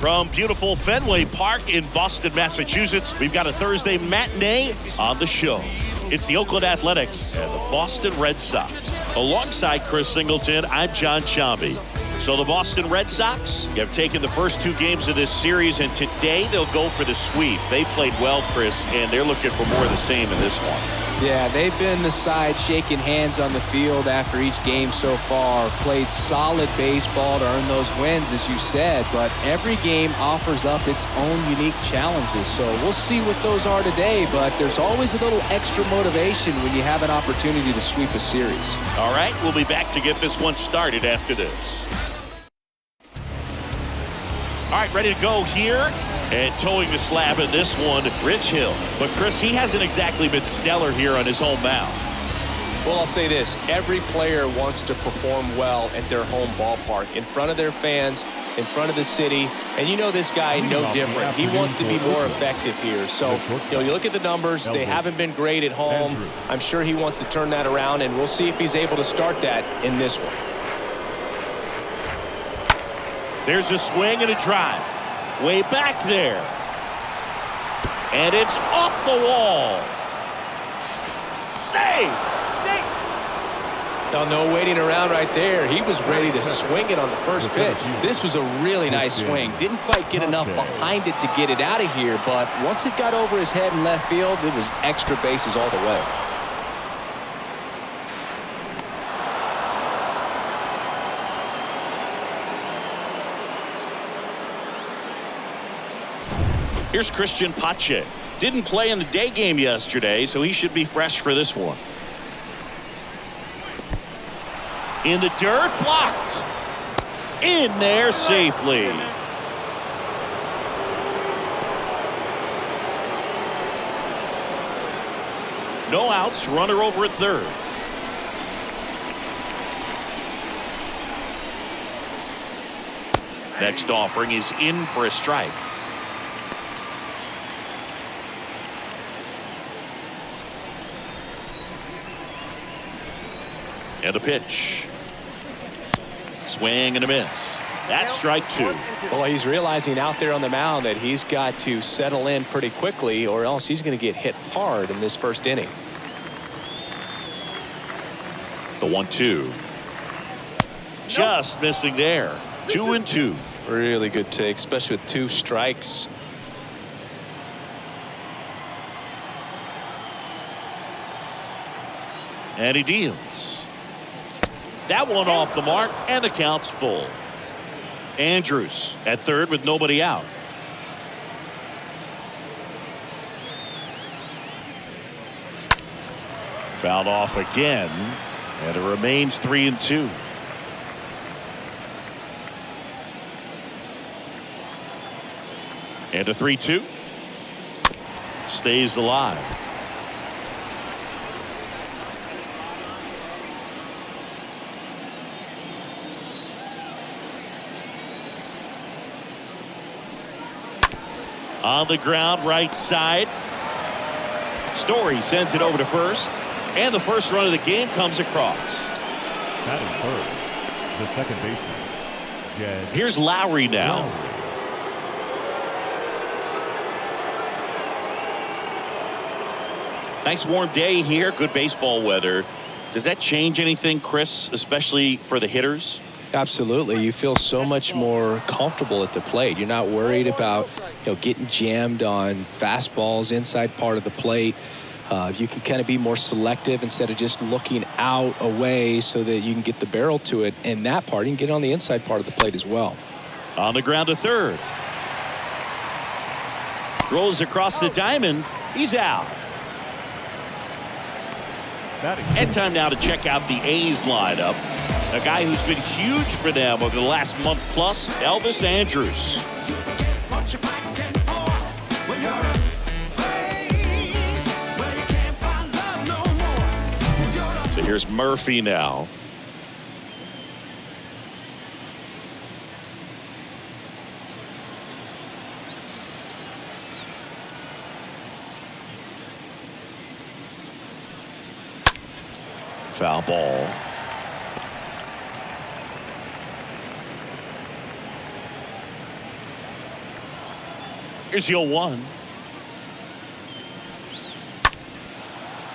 From beautiful Fenway Park in Boston, Massachusetts, we've got a Thursday matinee on the show. It's the Oakland Athletics and the Boston Red Sox. Alongside Chris Singleton, I'm John Chambi. So the Boston Red Sox have taken the first two games of this series, and today they'll go for the sweep. They played well, Chris, and they're looking for more of the same in this one. Yeah, they've been the side shaking hands on the field after each game so far. Played solid baseball to earn those wins, as you said, but every game offers up its own unique challenges. So we'll see what those are today, but there's always a little extra motivation when you have an opportunity to sweep a series. All right, we'll be back to get this one started after this. All right, ready to go here. And towing the slab in this one, Rich Hill. But, Chris, he hasn't exactly been stellar here on his home mound. Well, I'll say this. Every player wants to perform well at their home ballpark, in front of their fans, in front of the city. And you know this guy no different. He wants to be more effective here. So, you look at the numbers. They haven't been great at home. I'm sure he wants to turn that around, and we'll see if he's able to start that in this one. There's a swing and a drive. Way back there. And it's off the wall. Save! No waiting around right there. He was ready to swing it on the first pitch. This was a really nice swing. Didn't quite get enough behind it to get it out of here, but once it got over his head in left field, it was extra bases all the way. Here's Christian Pache. Didn't play in the day game yesterday, so he should be fresh for this one. In the dirt, blocked. In there safely. No outs, runner over at third. Next offering is in for a strike. And a pitch. Swing and a miss. That's strike two. Well, he's realizing out there on the mound that he's got to settle in pretty quickly, or else he's going to get hit hard in this first inning. The 1-2. Just missing there. 2-2. Really good take, especially with two strikes. And he deals. That one off the mark, and the count's full. Andrews at third with nobody out. Fouled off again, and it remains 3-2. And a 3-2. Stays alive. On the ground, right side. Story sends it over to first. And the first run of the game comes across. Batting third, the second baseman, Jed. Here's Lowry now. Nice warm day here. Good baseball weather. Does that change anything, Chris, especially for the hitters? Absolutely. You feel so much more comfortable at the plate. You're not worried about getting jammed on fastballs inside part of the plate. You can kind of be more selective instead of just looking out away so that you can get the barrel to it. And that part, you can get on the inside part of the plate as well. On the ground to third. Rolls across the diamond. He's out. And time now to check out the A's lineup. A guy who's been huge for them over the last month plus, Elvis Andrus. So here's Murphy now. Foul ball. Here's your 1.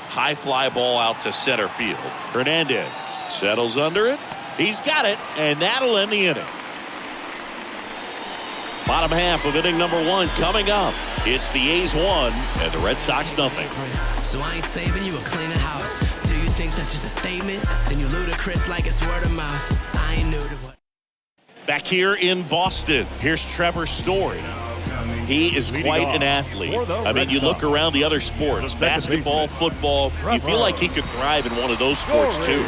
High fly ball out to center field. Hernandez settles under it. He's got it, and that'll end the inning. Bottom half of inning number 1 coming up. It's the A's 1 and the Red Sox nothing. So I ain't saving you a cleaner house. Do you think that's just a statement? Then you ludicrous like it's word of mouth. I ain't new to what. Back here in Boston, here's Trevor Story. He is quite an athlete. I mean, you look around the other sports, basketball, football, you feel like he could thrive in one of those sports too.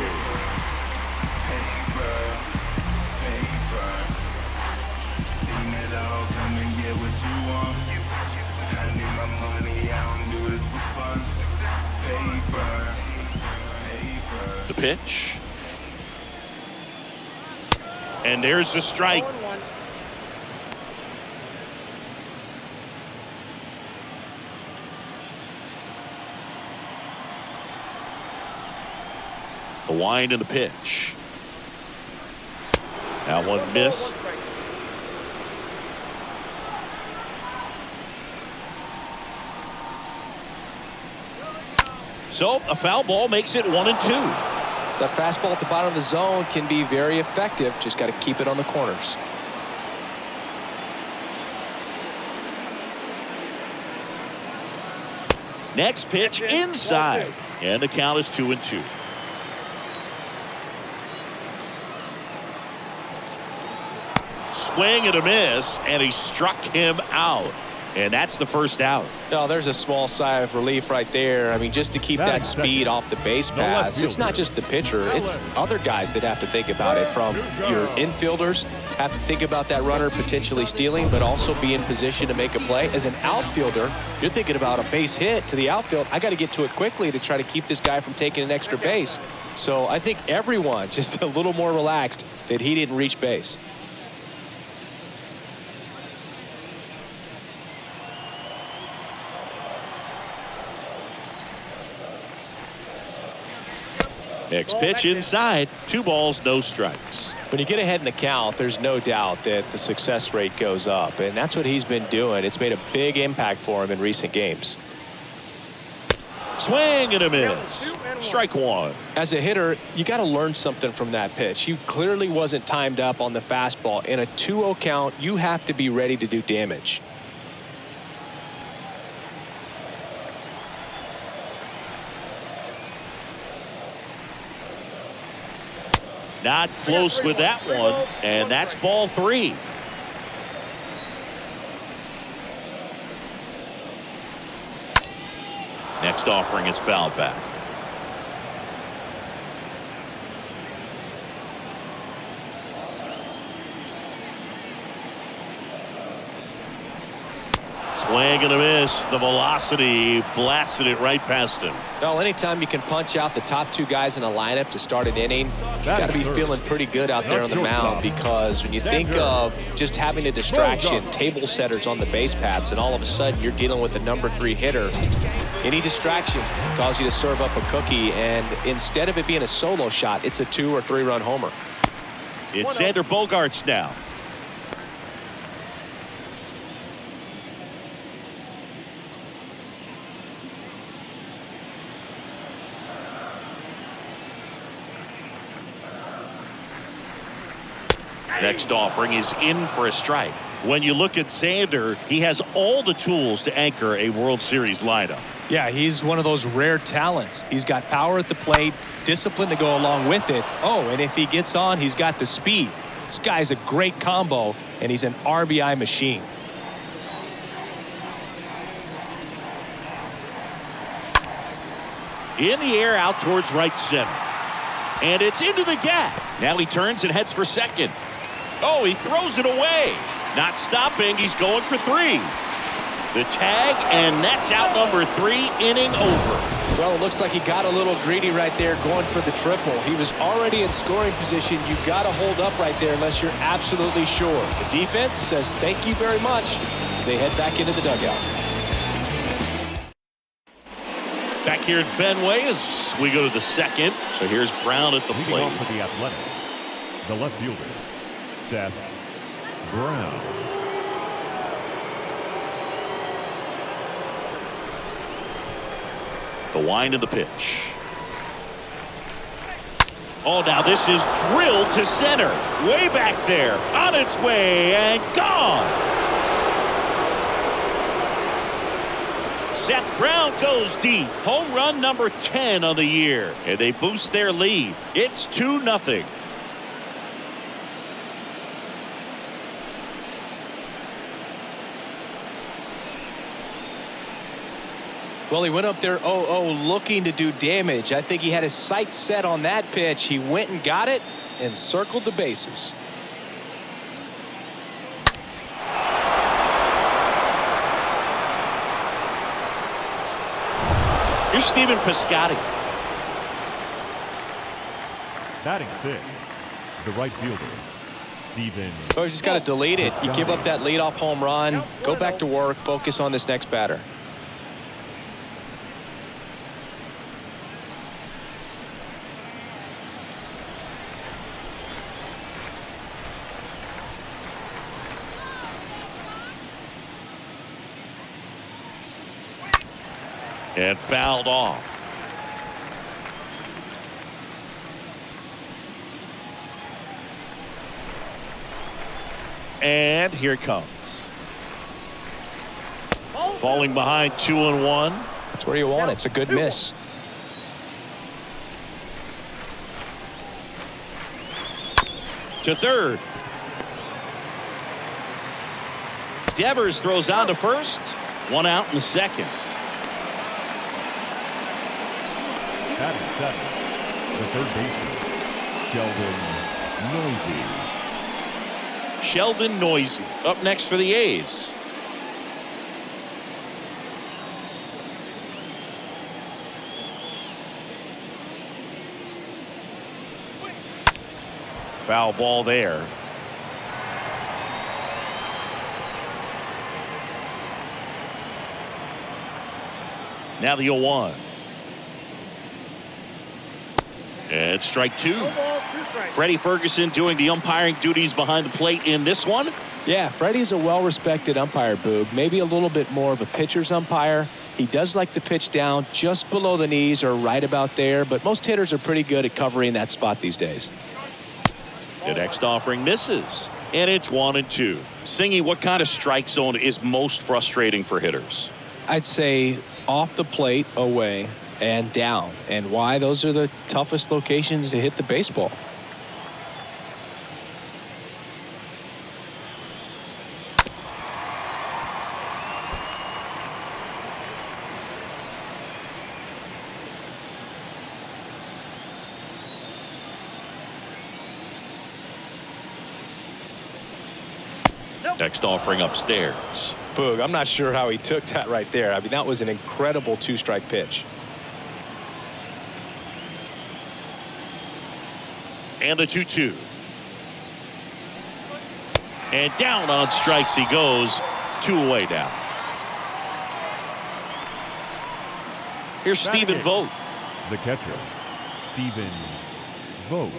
The pitch. And there's the strike. The wind and the pitch. That one missed. So a foul ball makes it 1-2. That fastball at the bottom of the zone can be very effective. Just got to keep it on the corners. Next pitch inside. And the count is 2-2. Swing and a miss, and he struck him out. And that's the first out. No, there's a small sigh of relief right there. I mean, just to keep that speed off the base paths. It's not just the pitcher. It's other guys that have to think about it. From your infielders have to think about that runner potentially stealing, but also be in position to make a play. As an outfielder, you're thinking about a base hit to the outfield. I got to get to it quickly to try to keep this guy from taking an extra base. So I think everyone just a little more relaxed that he didn't reach base. Next pitch inside. 2 balls, no strikes. When you get ahead in the count, there's no doubt that the success rate goes up, and that's what he's been doing. It's made a big impact for him in recent games. Swing and a miss. Strike 1. As a hitter, you got to learn something from that pitch. He clearly wasn't timed up on the fastball. In a 2-0 count, you have to be ready to do damage. Not close with that one, and that's ball 3. Next offering is fouled back. Swing and a miss. The velocity blasted it right past him. Well, anytime you can punch out the top 2 guys in a lineup to start an inning, you got to be feeling pretty good out there on the mound, because when you think of just having a distraction, table setters on the base paths, and all of a sudden you're dealing with a number 3 hitter, any distraction can cause you to serve up a cookie, and instead of it being a solo shot, it's a 2 or 3 run homer. It's Xander Bogaerts now. Next offering is in for a strike. When you look at Xander, he has all the tools to anchor a World Series lineup. Yeah, he's one of those rare talents. He's got power at the plate, discipline to go along with it. Oh, and if he gets on, he's got the speed. This guy's a great combo, and he's an RBI machine. In the air out towards right center. And it's into the gap. Now he turns and heads for second. Oh, he throws it away. Not stopping. He's going for 3. The tag, and that's out number 3, inning over. Well, it looks like he got a little greedy right there going for the triple. He was already in scoring position. You've got to hold up right there unless you're absolutely sure. The defense says thank you very much as they head back into the dugout. Back here at Fenway as we go to the second. So here's Brown at the Leading plate. off for the Athletic, the left fielder, Seth Brown. The wind of the pitch. Oh, now this is drilled to center. Way back there. On its way and gone. Seth Brown goes deep. Home run number 10 on the year. And they boost their lead. It's 2-0. Well, he went up there 0-0 looking to do damage. I think he had his sights set on that pitch. He went and got it and circled the bases. Here's Stephen Piscotty. Batting 6, the right fielder, Stephen. So he's just got to delete it. You give up that leadoff home run, go back to work, focus on this next batter. And fouled off. And here it comes. Falling behind 2-1. That's where you want it. It's a good miss. To third. Devers throws on to first. One out in the second. Batting 7, the third baseman, Sheldon Noisy up next for the A's. Foul ball there. Now the 0-1. And strike 2. Freddie Ferguson doing the umpiring duties behind the plate in this one. Yeah, Freddie's a well-respected umpire, Boog. Maybe a little bit more of a pitcher's umpire. He does like to pitch down just below the knees or right about there, but most hitters are pretty good at covering that spot these days. The next offering misses, and it's 1-2. Singy, what kind of strike zone is most frustrating for hitters? I'd say off the plate, away, and down. And why? Those are the toughest locations to hit the baseball. Next offering upstairs. Boog, I'm not sure how he took that right there. I mean, that was an incredible two-strike pitch. And the 2-2. And down on strikes he goes. 2 away now. Here's Stephen Vogt. the catcher, Stephen Vogt.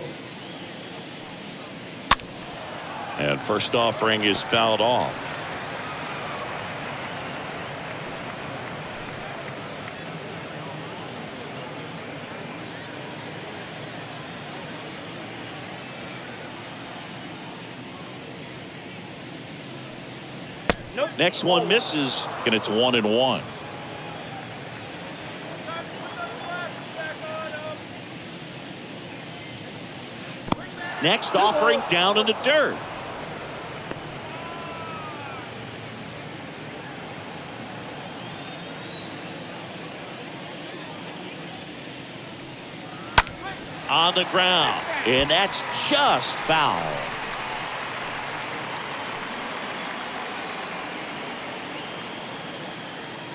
And first offering is fouled off. Nope. Next one misses, and it's 1-1. Next offering down in the dirt. On the ground, and that's just foul.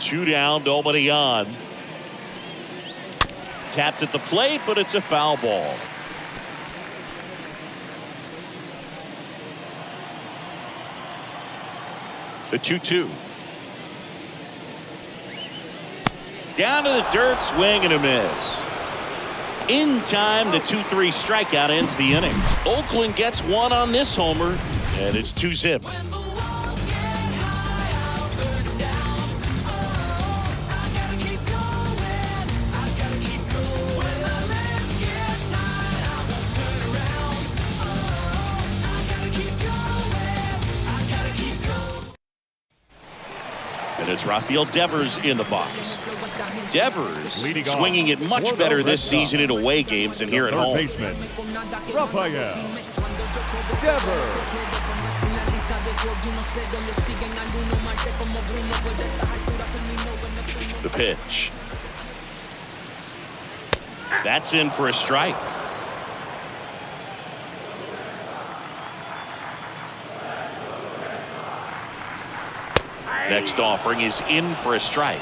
Two down, nobody on. Tapped at the plate, but it's a foul ball. The 2-2. Down to the dirt, swing and a miss. In time, the 2-3 strikeout ends the inning. Oakland gets one on this homer, and it's 2-zip. And it's Rafael Devers in the box. Devers swinging it much better this season in away games than here at home. Baseman, Rafael Devers. The pitch. That's in for a strike. Next offering is in for a strike.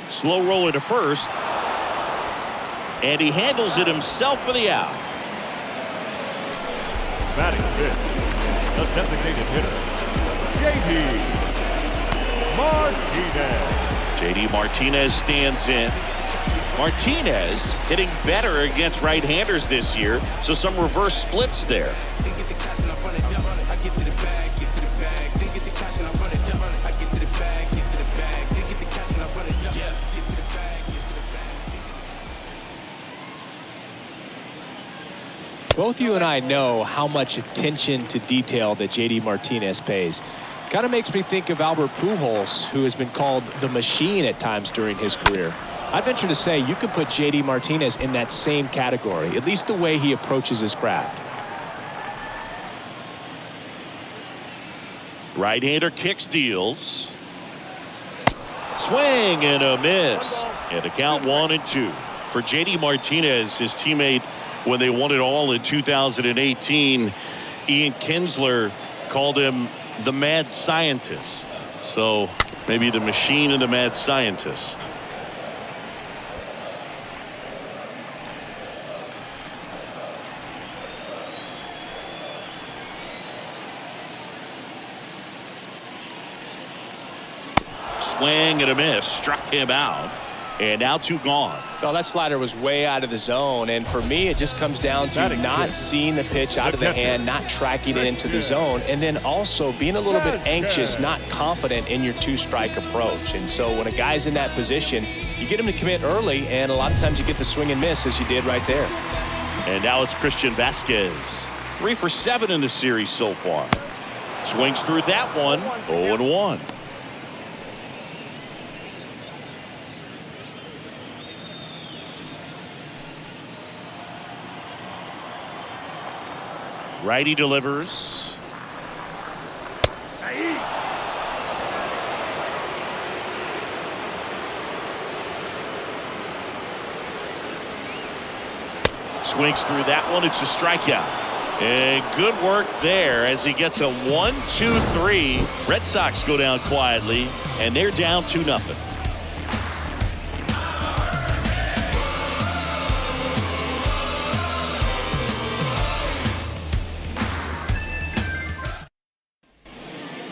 Slow roller to first. And he handles it himself for the out. Batting fifth, the designated hitter, J.D. Martinez. J.D. Martinez stands in. Martinez hitting better against right-handers this year, so some reverse splits there. Both you and I know how much attention to detail that J.D. Martinez pays. Kind of makes me think of Albert Pujols, who has been called the machine at times during his career. I'd venture to say you could put J.D. Martinez in that same category, at least the way he approaches his craft. Right-hander kicks, deals. Swing and a miss. And a count 1-2. For J.D. Martinez, his teammate, when they won it all in 2018, Ian Kinsler called him the mad scientist. So maybe the machine and the mad scientist. Swing and a miss. Struck him out. And now 2 gone. Well, that slider was way out of the zone, and for me, it just comes down to not seeing the pitch out of the hand, not tracking it into the zone, and then also being a little bit anxious, not confident in your 2-strike approach. And so when a guy's in that position, you get him to commit early, and a lot of times you get the swing and miss, as you did right there. And now it's Christian Vasquez. 3 for 7 in the series so far. Swings through that one. 0-1. Righty delivers. Swings through that one. It's a strikeout. And good work there as he gets a 1-2-3. Red Sox go down quietly, and they're down 2-0.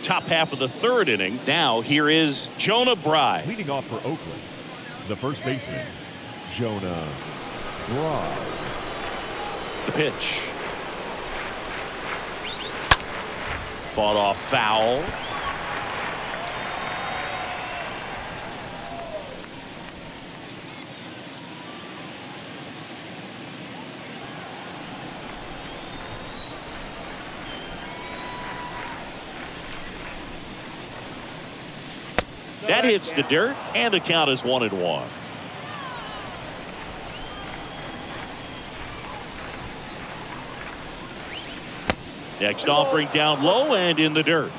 Top half of the 3rd inning. Now here is Jonah Bride. Leading off for Oakland, the first baseman, Jonah Bride. The pitch. Fought off foul. That hits the dirt, and the count is 1-1. Next offering down low and in the dirt.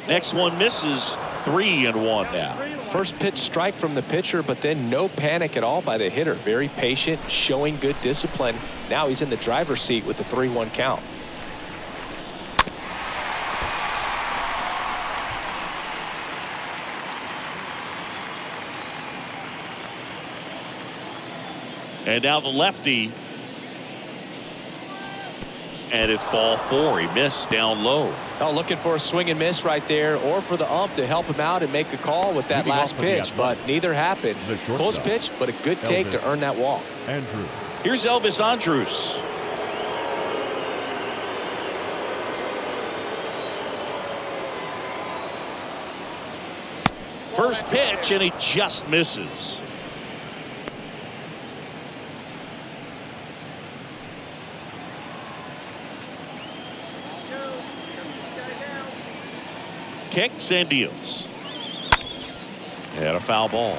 Next one misses. 3-1 now. First pitch strike from the pitcher, but then no panic at all by the hitter. Very patient, showing good discipline. Now he's in the driver's seat with the 3-1 count. And now the lefty. And it's ball 4. He missed down low. Oh, looking for a swing and miss right there, or for the ump to help him out and make a call with that last pitch, but neither happened. Close pitch, but a good take to earn that walk. Andrew. Here's Elvis Andrus. First pitch, and he just misses. Kicks and deals. And a foul ball.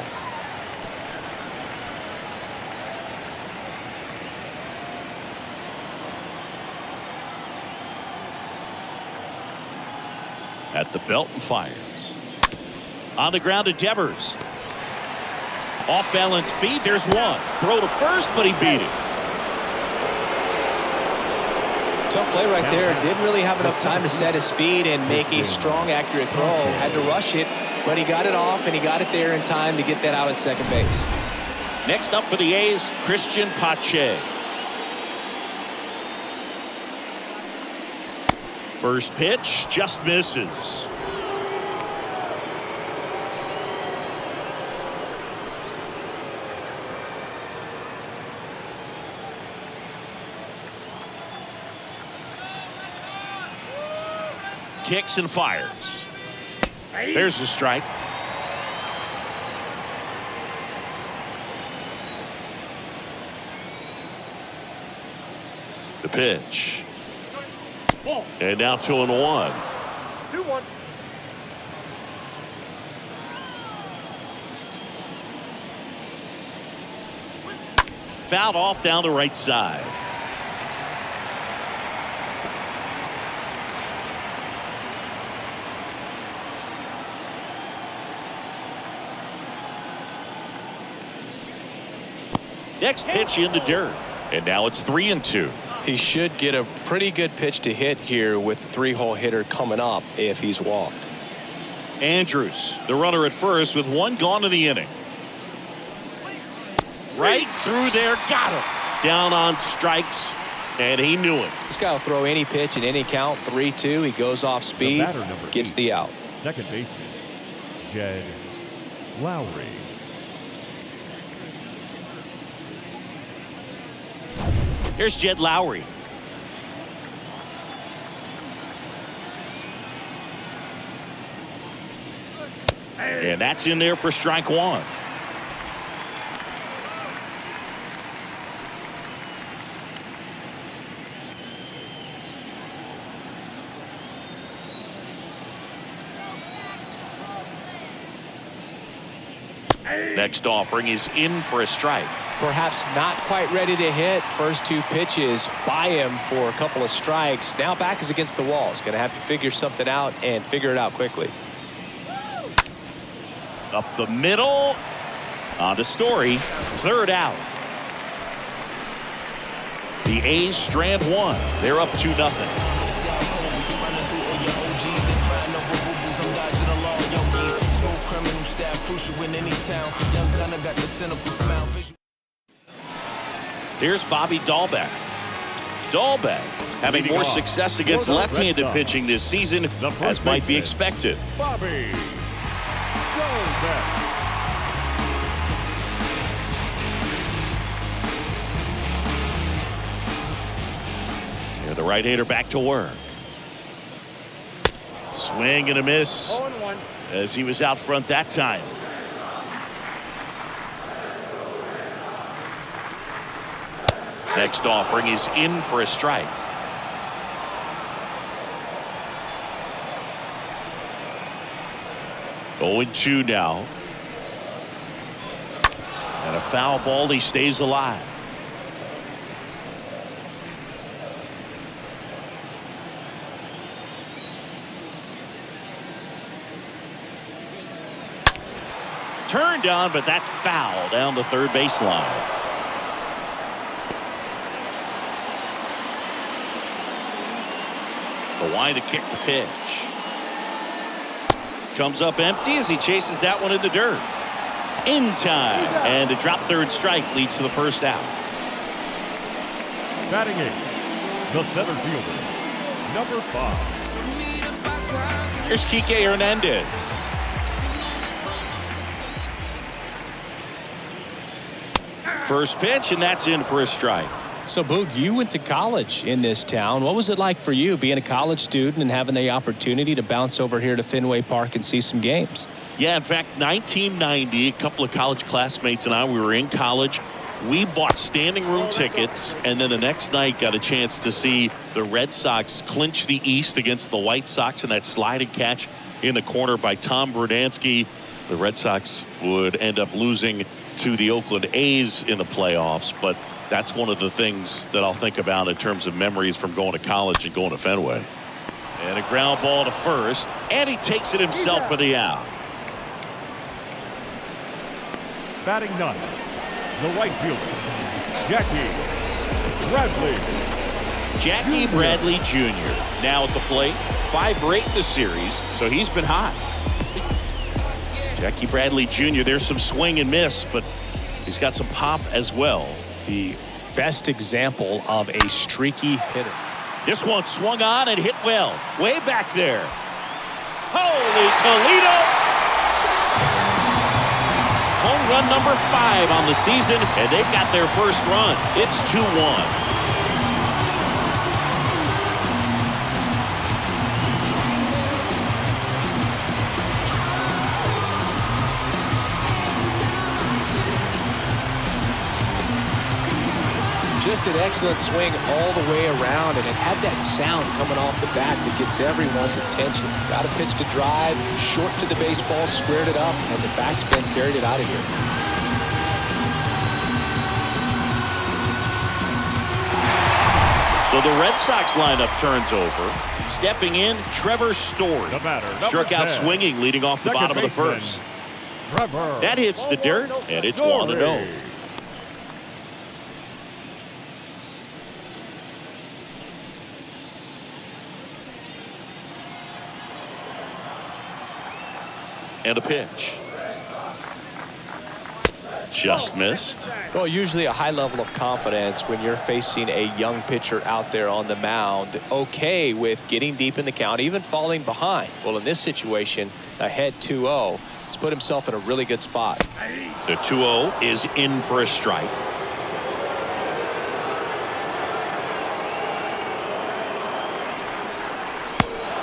At the belt and fires. On the ground to Devers. Off balance feed. There's one. Throw to first, but he beat it. Tough play right there. Didn't really have enough time to set his feet and make a strong, accurate throw. Had to rush it, but he got it off, and he got it there in time to get that out at second base. Next up for the A's, Christian Pache. First pitch just misses. Kicks and fires. There's the strike. The pitch. And now 2-1. 2-1. Fouled off down the right side. Next pitch in the dirt. And now it's 3-2. He should get a pretty good pitch to hit here with the three-hole hitter coming up if he's walked. Andrews, the runner at first with one gone in the inning. Right through there, got him. Down on strikes, and he knew it. This guy will throw any pitch in any count. 3-2. He goes off speed, gets the out. Second baseman, Jed Lowry. Here's Jed Lowry. And that's in there for strike one. Next offering is in for a strike. Perhaps not quite ready to hit. First two pitches by him for a couple of strikes. Now back is against the wall. He's going to have to figure something out and figure it out quickly. Up the middle. On to Story. Third out. The A's strand one. They're up 2-0. Here's Bobby Dahlbeck. Dahlbeck having more success against left-handed pitching this season as might be expected. Bobby Dahlbeck. Here the right-hander back to work. Swing and a miss 0-1. as he was out front that time. Next offering is in for a strike. Oh, 0-2 now. And a foul ball. He stays alive. Turned on, but that's foul down the third baseline. The wide to kick the pitch. Comes up empty as he chases that one in the dirt. In time. And the drop third strike leads to the first out. Batting eighth, the center fielder, number 5. Here's Kike Hernandez. First pitch, and that's in for a strike. So, Boog, you went to college in this town. What was it like for you being a college student and having the opportunity to bounce over here to Fenway Park and see some games? Yeah, in fact, 1990, a couple of college classmates and I, we were in college. We bought standing room tickets, and then the next night got a chance to see the Red Sox clinch the East against the White Sox in that sliding catch in the corner by Tom Brunansky. The Red Sox would end up losing to the Oakland A's in the playoffs, but that's one of the things that I'll think about in terms of memories from going to college and going to Fenway. And a ground ball to first, and he takes it himself for the out. Batting ninth, the right fielder, Jackie Bradley. Jackie Bradley Jr. now at the plate, 5 for 8 in the series, so he's been hot. Jackie Bradley Jr., there's some swing and miss, but he's got some pop as well. The best example of a streaky hitter. This one swung on and hit well. Way back there. Holy Toledo! Home run number 5 on the season, and they've got their first run. It's 2-1. Just an excellent swing all the way around, and it had that sound coming off the bat that gets everyone's attention. Got a pitch to drive, short to the baseball, squared it up, and the backspin carried it out of here. So the Red Sox lineup turns over. Stepping in, Trevor Story. The batter, Struck out 10. swinging, leading off the Second bottom of the baseman, first. Trevor. That hits the dirt, and it's Story. 1-0. And a pitch. Just missed. Well, usually a high level of confidence when you're facing a young pitcher out there on the mound. Okay with getting deep in the count, even falling behind. Well, in this situation, ahead 2-0. He's put himself in a really good spot. The 2-0 is in for a strike.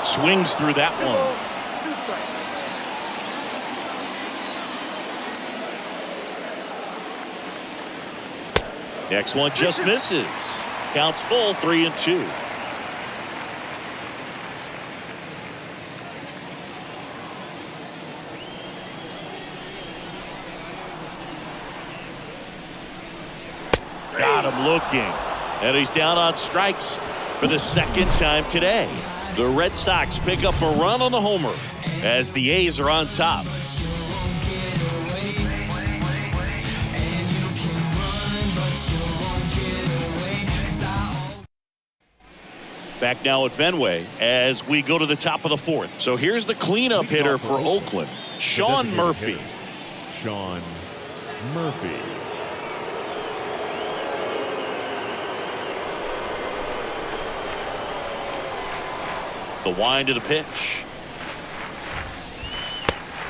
Swings through that one. Next one just misses. Counts full, 3-2. Got him looking. And he's down on strikes for the second time today. The Red Sox pick up a run on the homer as the A's are on top. Back now at Fenway as we go to the top of the 4th. So here's the cleanup hitter for Oakland, Sean Murphy. Sean Murphy. The wind of the pitch.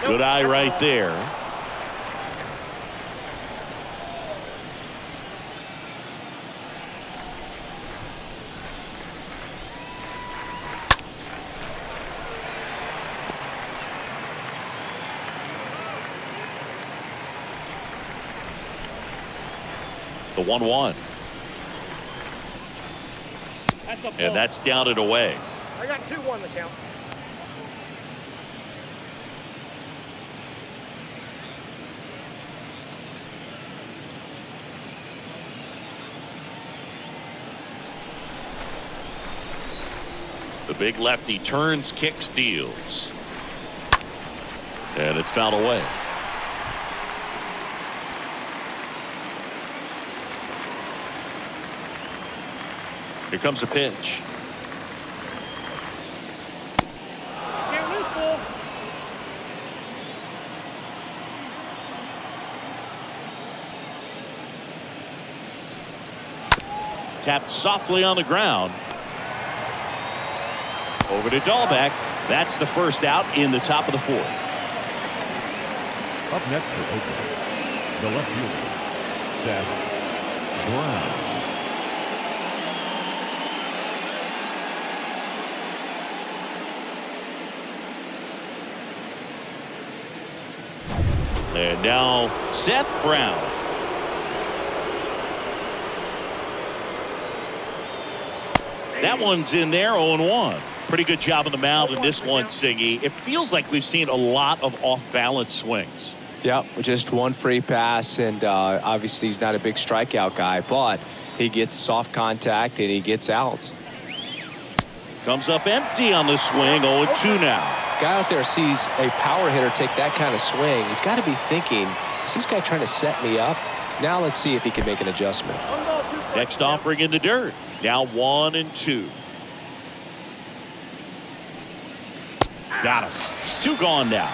Good eye right there. The 1-1. And that's down and away. I got 2-1 the count. The big lefty turns, kicks, deals. And it's fouled away. Here comes a pitch. Can't lose, Bull. Tapped softly on the ground. Over to Dahlbeck. That's the first out in the top of the 4th. Up next for Oakland, the left fielder, Seth Brown. And now Seth Brown. That one's in there, 0-1. Pretty good job on the mound in this one, Singy. It feels like we've seen a lot of off-balance swings. Yep, just one free pass, and obviously he's not a big strikeout guy, but he gets soft contact and he gets outs. Comes up empty on the swing, 0-2 now. Guy out there sees a power hitter take that kind of swing. He's got to be thinking, is this guy trying to set me up? Now let's see if he can make an adjustment. Next offering in the dirt. Now 1-2. Got him. 2 gone now.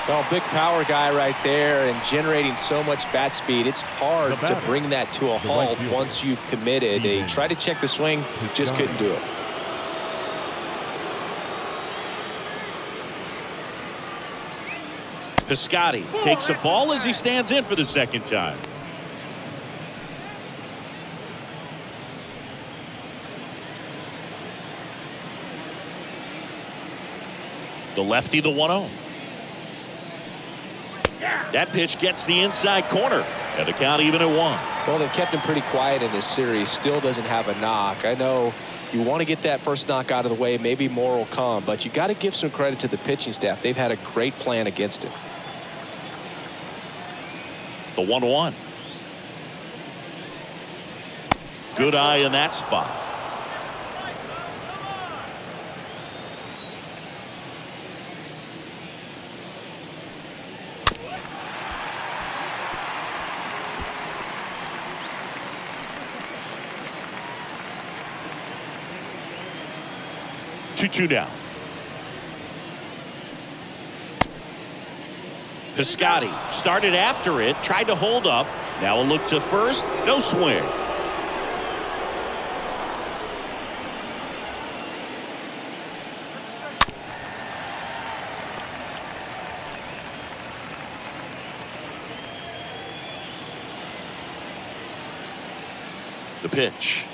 Well, big power guy right there and generating so much bat speed. It's hard to bring that to a halt once you've committed. They tried to check the swing, just couldn't do it. Piscotty takes a ball as he stands in for the second time. The lefty, the 1-0. That pitch gets the inside corner. And the count even at 1. Well, they kept him pretty quiet in this series. Still doesn't have a knock. I know you want to get that first knock out of the way. Maybe more will come. But you got to give some credit to the pitching staff. They've had a great plan against him. The 1-1. Good eye in that spot. Two down. Piscotty started after it, tried to hold up. Now a look to first, no swing. The pitch.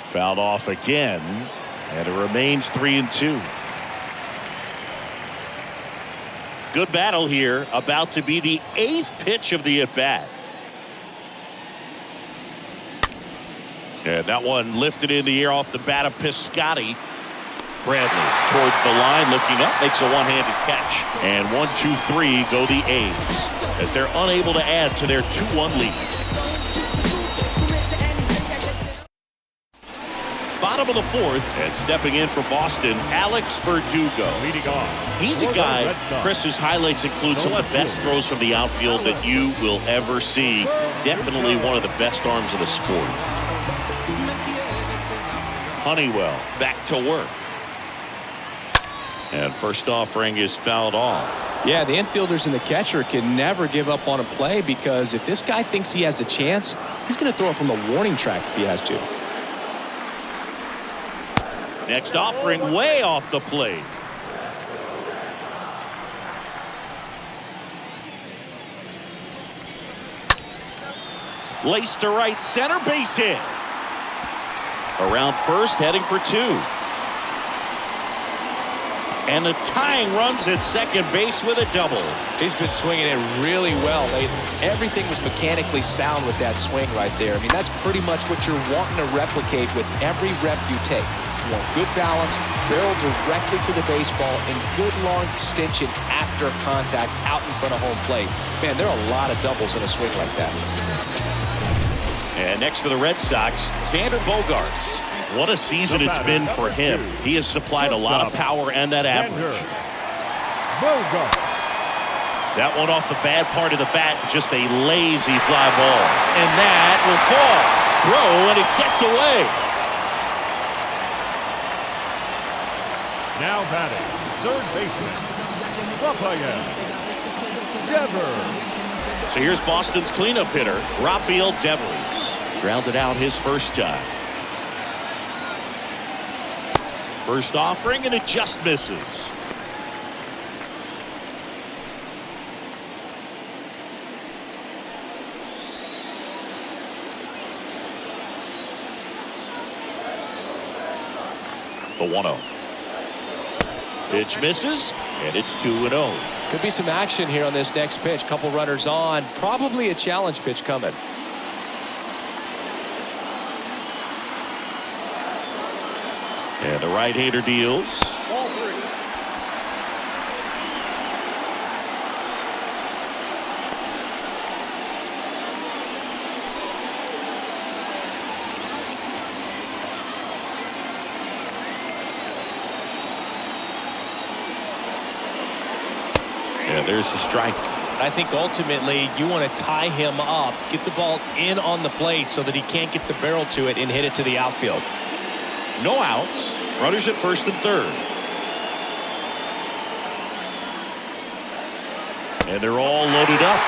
Fouled off again, and it remains 3-2. Good battle here, about to be the 8th pitch of the at-bat. And that one lifted in the air off the bat of Piscotty. Bradley towards the line, looking up, makes a one-handed catch. And 1-2-3 go the A's, as they're unable to add to their 2-1 lead. Bottom of the 4th, and stepping in for Boston, Alex Verdugo. Leading off. He's a guy, Chris, whose highlights include some of the best throws from the outfield that you will ever see. Definitely one of the best arms of the sport. Honeywell back to work. And first offering is fouled off. Yeah, the infielders and the catcher can never give up on a play, because if this guy thinks he has a chance, he's going to throw it from the warning track if he has to. Next offering way off the plate. Laced to right center, base hit. Around first, heading for 2. And the tying runs at second base with a double. He's been swinging it really well. Everything was mechanically sound with that swing right there. I mean, that's pretty much what you're wanting to replicate with every rep you take. You want good balance, barrel directly to the baseball, and good long extension after contact out in front of home plate. Man, there are a lot of doubles in a swing like that. And next for the Red Sox, Xander Bogaerts. What a season it's been for him. He has supplied a lot of power and that average. That one off the bad part of the bat, just a lazy fly ball. And that will fall. Throw, and it gets away. Now batting, third baseman, Rafael Devers. So here's Boston's cleanup hitter, Rafael Devers. Grounded out his first time. First offering, and it just misses. The 1-0. Pitch misses, and it's 2-0. Could be some action here on this next pitch. Couple runners on. Probably a challenge pitch coming. And the right-hander deals. Ball 3. And there's the strike. I think ultimately you want to tie him up, get the ball in on the plate so that he can't get the barrel to it and hit it to the outfield. No outs. Runners at first and third. And they're all loaded up.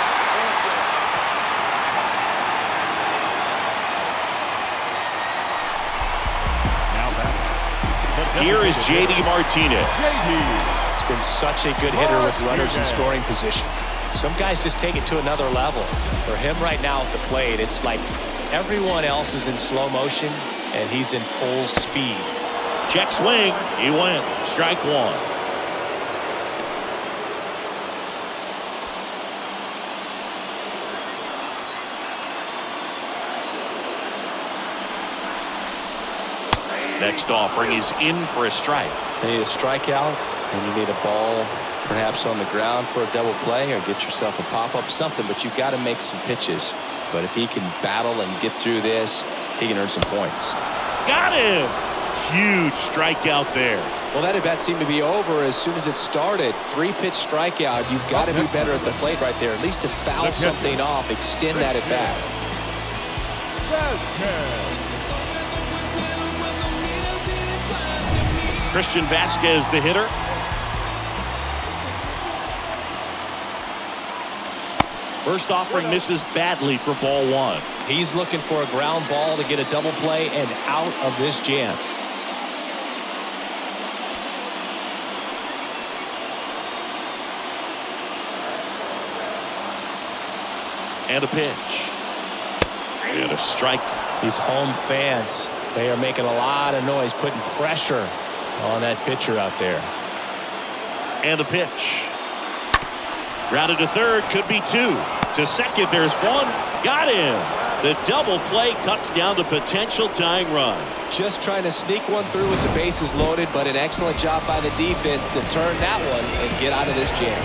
Here is J.D. Martinez. He's been such a good hitter with runners in scoring position. Some guys just take it to another level. For him right now at the plate, it's like everyone else is in slow motion and he's in full speed. Check swing. He went. Strike one. Next offering is in for a strike. You need a strikeout and you need a ball perhaps on the ground for a double play or get yourself a pop-up, something, but you've got to make some pitches. But if he can battle and get through this, he can earn some points. Got him. Huge strikeout there. Well, that at-bat seemed to be over as soon as it started. 3-pitch strikeout. You've got to do better at the plate right there, at least to foul something off, extend that at-bat. Christian Vasquez, the hitter. First offering misses badly for ball one. He's looking for a ground ball to get a double play and out of this jam. And a pitch. And a strike. These home fans, they are making a lot of noise, putting pressure on that pitcher out there. And a pitch. Grounded to third, could be two. To second, there's one. Got him. The double play cuts down the potential tying run. Just trying to sneak one through with the bases loaded, but an excellent job by the defense to turn that one and get out of this jam.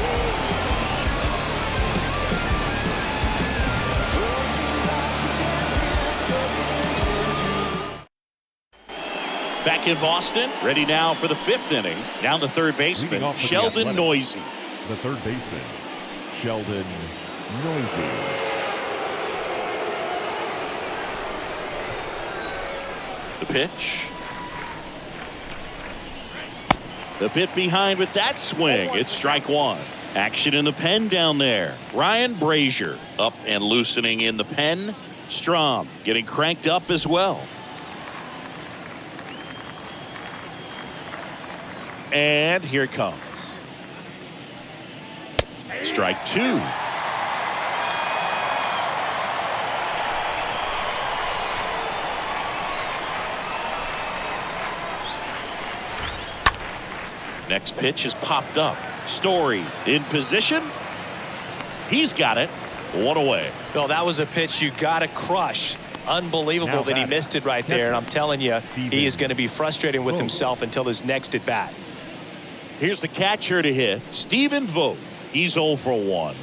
Back in Boston, ready now for the fifth inning. Down to third baseman, Sheldon Noisy. The third baseman, Sheldon Noisy. The pitch. The bit behind with that swing. It's strike one. Action in the pen down there. Ryan Brazier up and loosening in the pen. Strom getting cranked up as well. And here it comes. Strike two. Next pitch is popped up. Story in position. He's got it. One away. Well, that was a pitch you got to crush. Unbelievable that he missed it right there. And I'm telling you, he is going to be frustrated with himself until his next at bat. Here's the catcher to hit, Stephen Vogt. He's 0 for 1.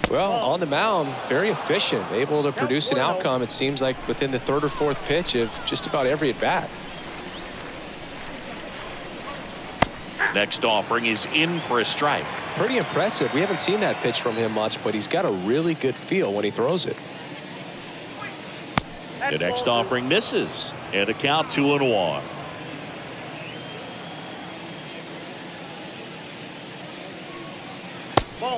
Well, on the mound, very efficient, able to produce an outcome, it seems like, within the third or fourth pitch of just about every at bat. Next offering is in for a strike. Pretty impressive. We haven't seen that pitch from him much, but he's got a really good feel when he throws it. The next offering misses, and a count 2-1.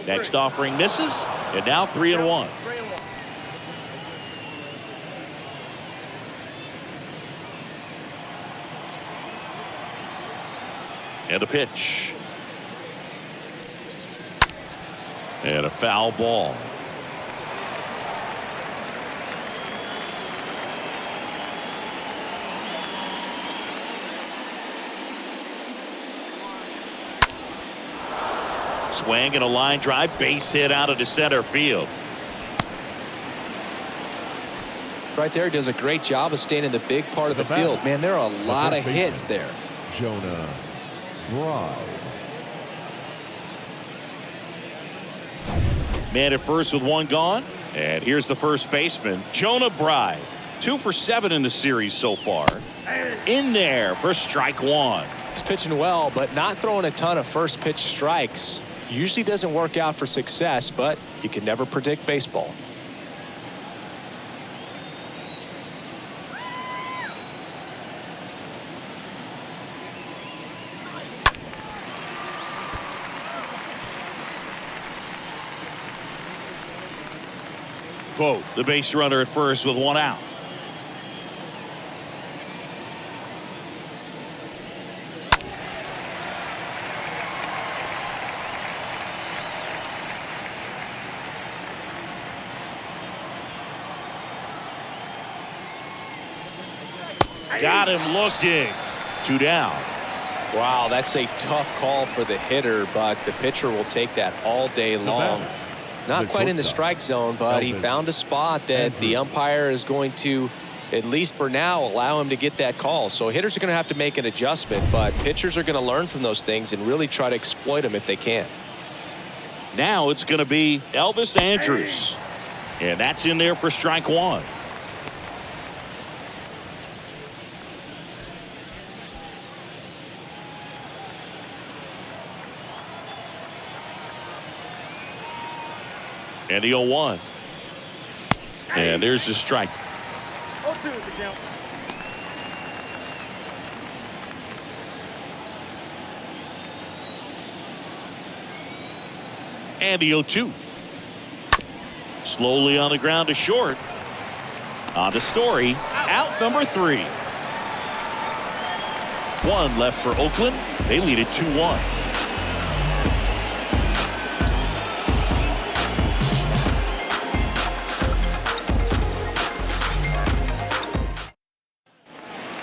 Next offering misses, and now 3-1. And a pitch. And a foul ball. Swing and a line drive, base hit out of the center field. Right there, he does a great job of staying in the big part of the field. Man, there are a lot of hits there. Jonah Bride. Man at first with one gone. And here's the first baseman, Jonah Bride. 2 for 7 in the series so far. In there for strike one. He's pitching well, but not throwing a ton of first pitch strikes. Usually doesn't work out for success, but you can never predict baseball. Vogt, the base runner at first with one out. Got him looking. 2 down. Wow, that's a tough call for the hitter, but the pitcher will take that all day long. Not quite in the strike zone, but he found a spot that the umpire is going to, at least for now, allow him to get that call. So hitters are going to have to make an adjustment, but pitchers are going to learn from those things and really try to exploit them if they can. Now it's going to be Elvis Andrus. And that's in there for strike one. And the 0-1. And there's the strike. 0-2 is the count. And the 0-2. Slowly on the ground to short. On to Story. Out number 3. 1 left for Oakland. They lead it 2-1.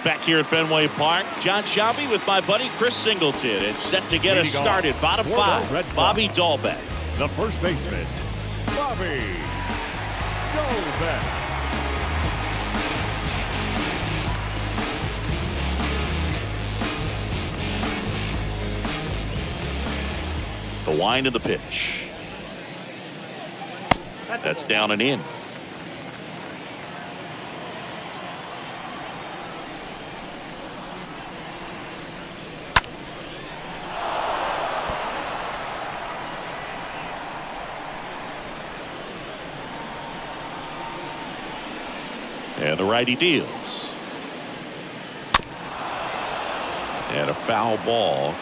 Back here at Fenway Park, John Shelby with my buddy Chris Singleton. It's set to get us started. Bottom 5, Bobby Dahlbeck. The first baseman, Bobby Dahlbeck. The wind of the pitch. That's down and in. And the righty deals. And a foul ball.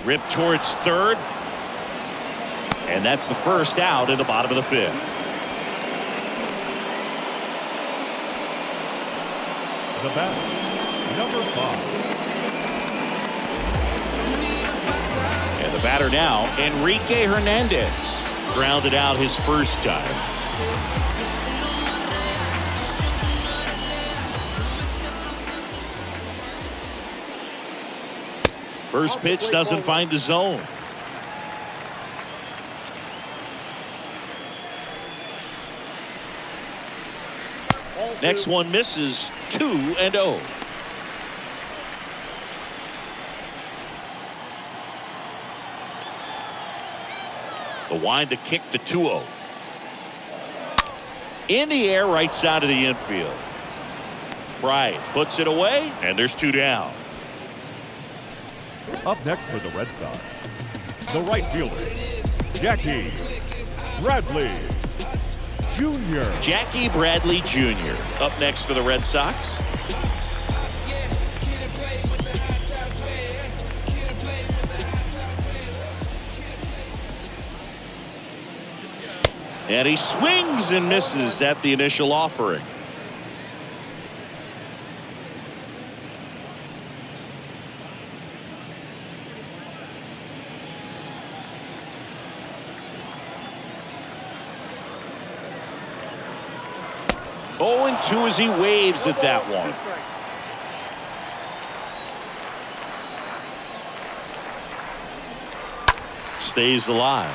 Ripped towards third. And that's the first out in the bottom of the 5th. The batter, number 5. And the batter now, Enrique Hernandez. Grounded out his first time. First pitch doesn't find the zone. Next one misses. 2-0. The wind to kick the 2-0. In the air, right side of the infield. Bryant puts it away, and there's 2 down. Up next for the Red Sox, the right fielder, Jackie Bradley Jr. Jackie Bradley Jr. up next for the Red Sox. And he swings and misses at the initial offering. 0-2 as he waves at that one. Stays alive.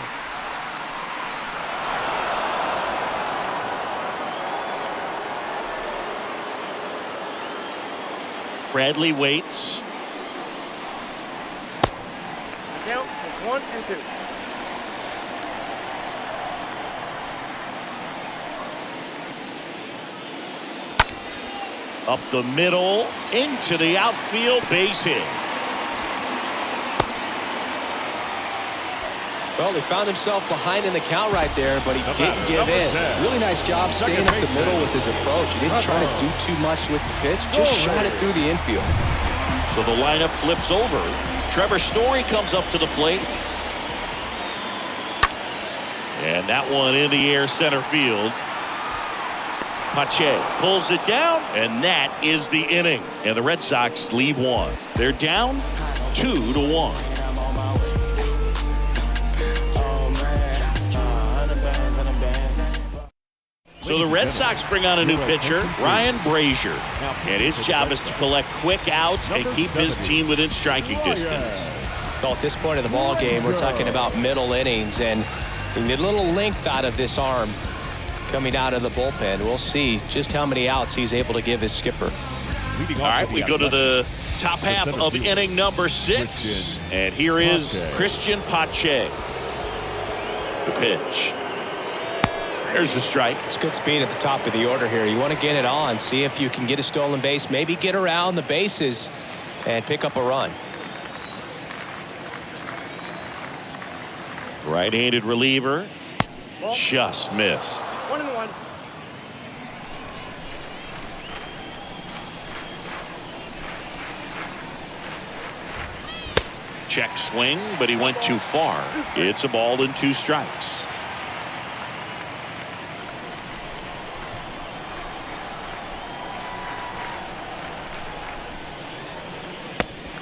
Bradley waits. Count is 1 and 2. Up the middle, into the outfield, base hit. Well, he found himself behind in the count right there, but he didn't give in. Really nice job staying up the middle with his approach. He didn't try to do too much with the pitch, just shot it through the infield. So the lineup flips over. Trevor Story comes up to the plate. And that one in the air center field. Pache pulls it down, and that is the inning. And the Red Sox leave one. They're down 2-1. So the Red Sox bring on a new pitcher, Ryan Brazier. And his job is to collect quick outs and keep his team within striking distance. Well, at this point of the ball game, we're talking about middle innings, and we need a little length out of this arm coming out of the bullpen. We'll see just how many outs he's able to give his skipper. All right, we go to the top half of inning number 6. And here is Christian Pache. The pitch. There's the strike. It's good speed at the top of the order here. You want to get it on, see if you can get a stolen base, maybe get around the bases and pick up a run. Right-handed reliever. Just missed. 1-1. Check swing, but he went too far. It's a ball and 2 strikes.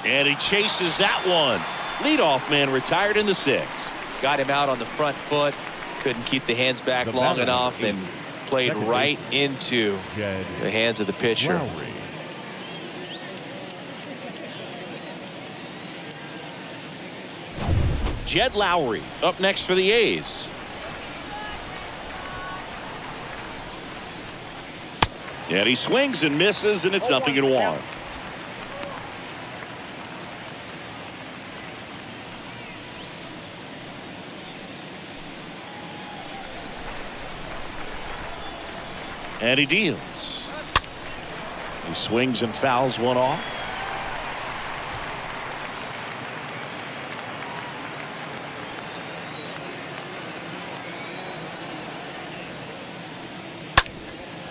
And he chases that one. Leadoff man retired in the 6th. Got him out on the front foot. Couldn't keep the hands back long enough and played right into the hands of the pitcher. Jed Lowry up next for the A's. And he swings and misses, and it's 0-1. And he deals. He swings and fouls one off.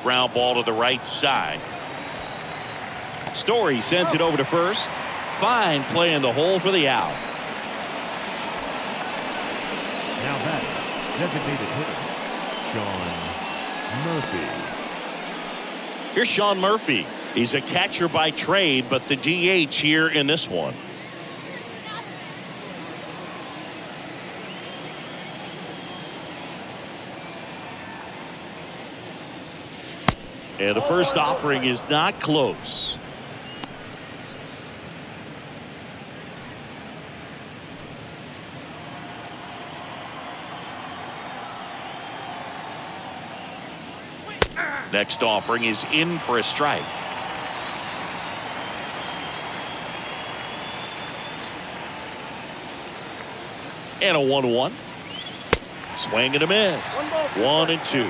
Ground ball to the right side. Story sends it over to first. Fine play in the hole for the out. Now that designated hitter, Sean Murphy. Here's Sean Murphy. He's a catcher by trade, but the DH here in this one. And the first offering is not close. Next offering is in for a strike. And a 1-1. Swing and a miss. 1-2.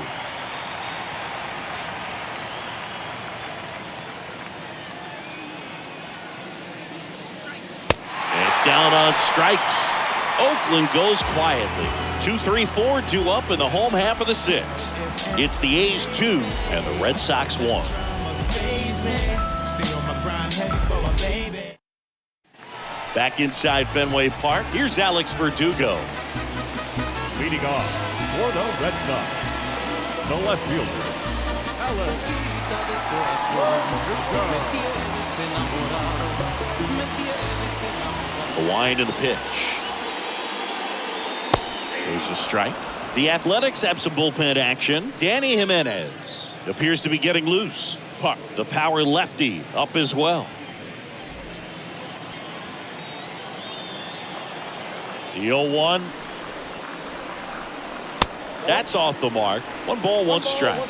And down on strikes. Oakland goes quietly. 2-3-4 due up in the home half of the 6th. It's the A's 2 and the Red Sox 1. Back inside Fenway Park, here's Alex Verdugo. Leading off for the Red Sox, the left fielder, Alex Verdugo. A wind in the pitch. There's a strike. The Athletics have some bullpen action. Danny Jimenez appears to be getting loose. Puck, the power lefty, up as well. The 0-1. That's off the mark. 1 ball, 1 strike.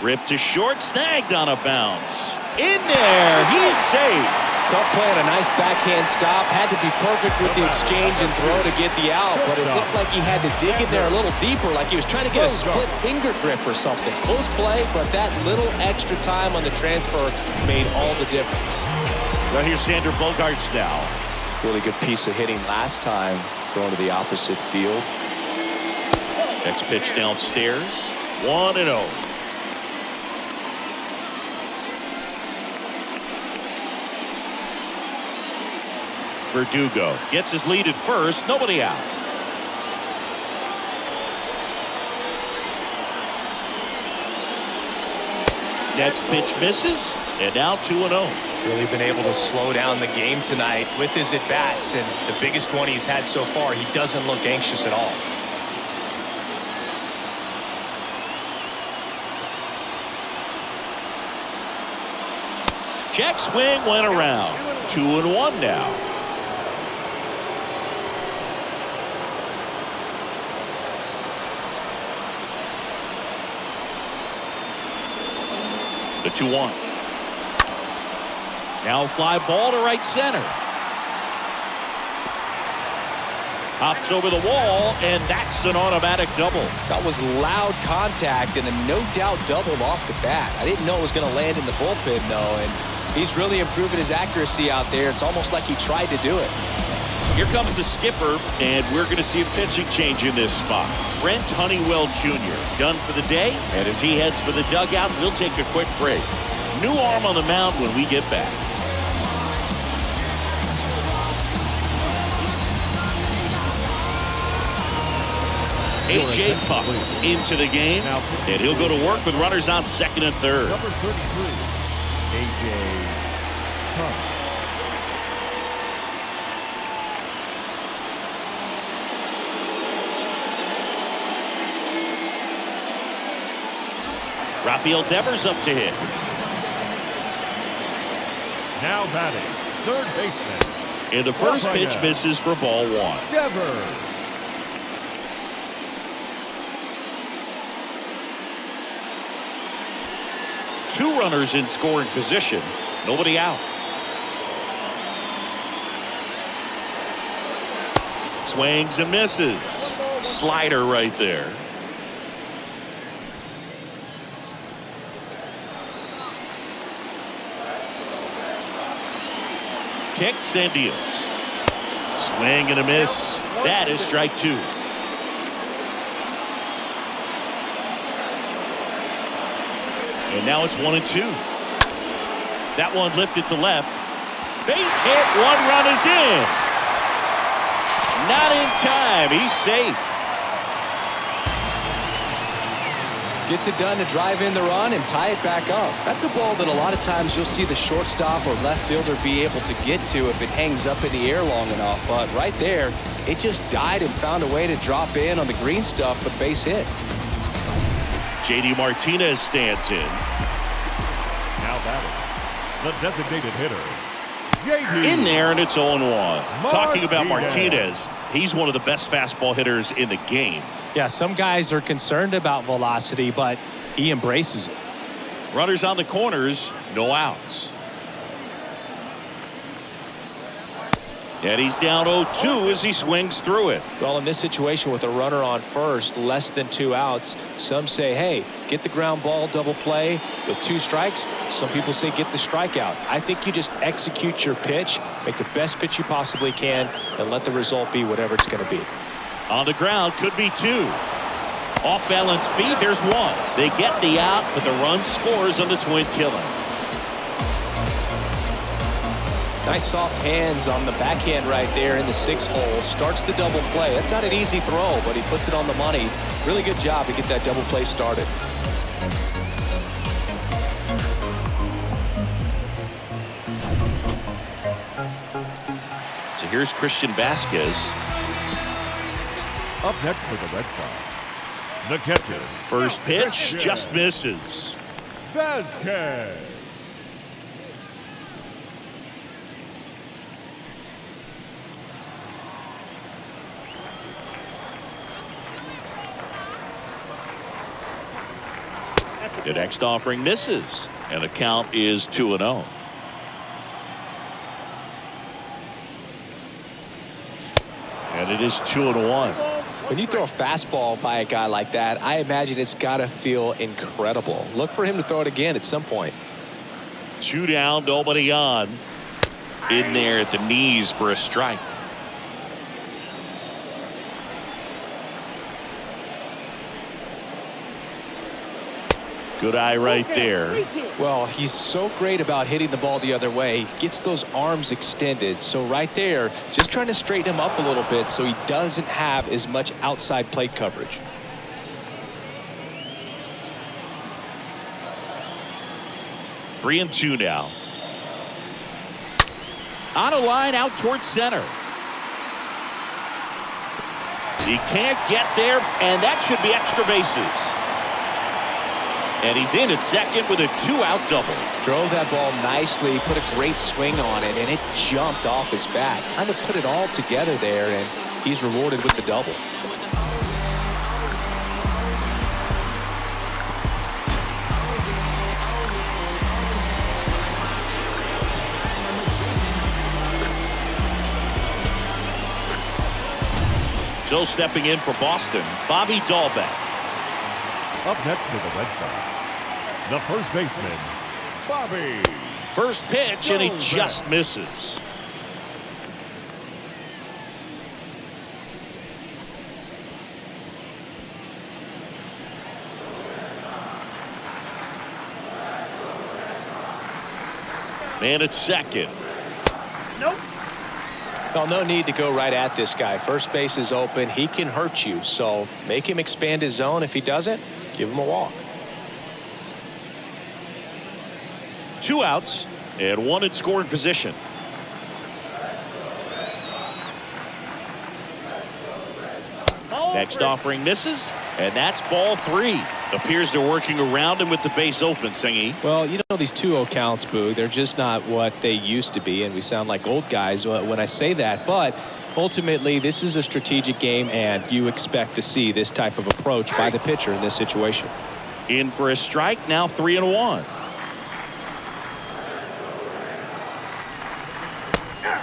Ripped to short, snagged on a bounce. In there, he's safe. Tough play on a nice backhand stop. Had to be perfect with the exchange and throw to get the out, but it looked like he had to dig in there a little deeper, like he was trying to get a split finger grip or something. Close play, but that little extra time on the transfer made all the difference. Well, here's Sander Bogaerts now. Really good piece of hitting last time, going to the opposite field. Next pitch downstairs. 1-0. Verdugo gets his lead at first. Nobody out. Next pitch misses, and now 2-0. Really been able to slow down the game tonight with his at-bats, and the biggest one he's had so far. He doesn't look anxious at all. Check swing went around. 2-1 now. The 2-1. Now fly ball to right center. Hops over the wall, and that's an automatic double. That was loud contact and a no doubt doubled off the bat. I didn't know it was going to land in the bullpen, though, and he's really improving his accuracy out there. It's almost like he tried to do it. Here comes the skipper, and we're going to see a pitching change in this spot. Brent Honeywell Jr. done for the day, and as he heads for the dugout, we'll take a quick break. New arm on the mound when we get back. A.J. Puck into the game, and he'll go to work with runners on second and third. Number 33, A.J. Puck. Rafael Devers up to hit. Now batting, third baseman. And the first pitch misses for ball 1. Devers. Two runners in scoring position. Nobody out. Swings and misses. Slider right there. Kicks and deals. Swing and a miss. That is strike 2. And now it's 1-2. That one lifted to left. Base hit. 1 run is in. Not in time. He's safe. Gets it done to drive in the run and tie it back up. That's a ball that a lot of times you'll see the shortstop or left fielder be able to get to if it hangs up in the air long enough. But right there, it just died and found a way to drop in on the green stuff for the base hit. J.D. Martinez stands in. Now batting, the designated hitter, J.D. In there, and it's 0-1. Talking about Martinez. Martinez, he's one of the best fastball hitters in the game. Yeah, some guys are concerned about velocity, but he embraces it. Runners on the corners, no outs. And he's down 0-2 as he swings through it. Well, in this situation with a runner on first, less than 2 outs, some say, hey, get the ground ball, double play with 2 strikes. Some people say get the strikeout. I think you just execute your pitch, make the best pitch you possibly can, and let the result be whatever it's going to be. On the ground, could be 2. Off balance speed, there's 1. They get the out, but the run scores on the twin killer. Nice soft hands on the backhand right there in the 6th hole. Starts the double play. That's not an easy throw, but he puts it on the money. Really good job to get that double play started. Here's Christian Vasquez. Up next for the Red Sox, the catcher. First pitch just misses. Vasquez. The next offering misses, and the count is 2-0. And it is 2-1. When you throw a fastball by a guy like that, I imagine it's got to feel incredible. Look for him to throw it again at some point. 2 down, nobody on. In there at the knees for a strike. Good eye right there. Well, he's so great about hitting the ball the other way. He gets those arms extended. So right there, just trying to straighten him up a little bit so he doesn't have as much outside plate coverage. Three and 2 now. On a line out towards center. He can't get there, and that should be extra bases. And he's in at second with a 2-out double. Drove that ball nicely, put a great swing on it, and it jumped off his bat. Kind of put it all together there, and he's rewarded with the double. So stepping in for Boston, Bobby Dahlbeck. Up next for the Red Sox, the first baseman, Bobby. First pitch, and he just misses. Man at second. Nope. Well, no need to go right at this guy. First base is open. He can hurt you, so make him expand his zone. If he doesn't, give him a walk. 2 outs and 1 in scoring position. Next offering misses, and that's ball 3. Appears they're working around him with the base open, Singy. Well, you know, these 2-0 counts, Boo, they're just not what they used to be, and we sound like old guys when I say that. But ultimately, this is a strategic game, and you expect to see this type of approach by the pitcher in this situation. In for a strike, now 3-1.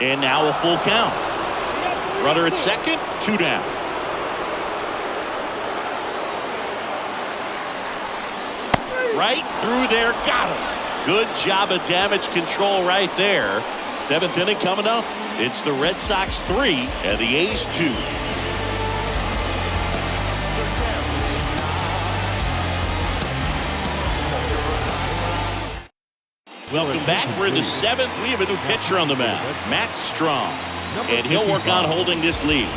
And now a full count. Runner at second, 2 down. Right through there, got him. Good job of damage control right there. 7th inning coming up. It's the Red Sox 3 and the A's 2. Welcome back. We're in the 7th. We have a new pitcher on the mound, Matt Strong. And he'll work on holding this lead.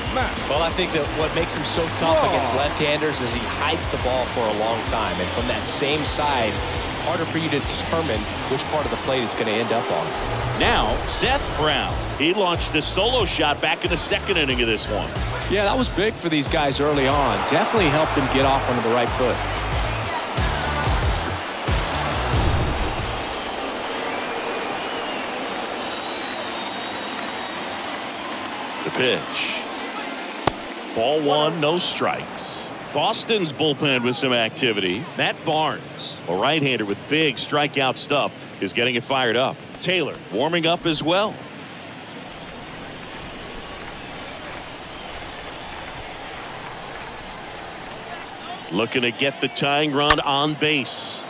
Well, I think that what makes him so tough against left-handers is he hides the ball for a long time. And from that same side, harder for you to determine which part of the plate it's going to end up on. Now, Seth Brown. He launched a solo shot back in the 2nd inning of this one. Yeah, that was big for these guys early on. Definitely helped them get off onto the right foot. The pitch. Ball 1, no strikes. Boston's bullpen with some activity. Matt Barnes, a right-hander with big strikeout stuff, is getting it fired up. Taylor warming up as well. Looking to get the tying run on base.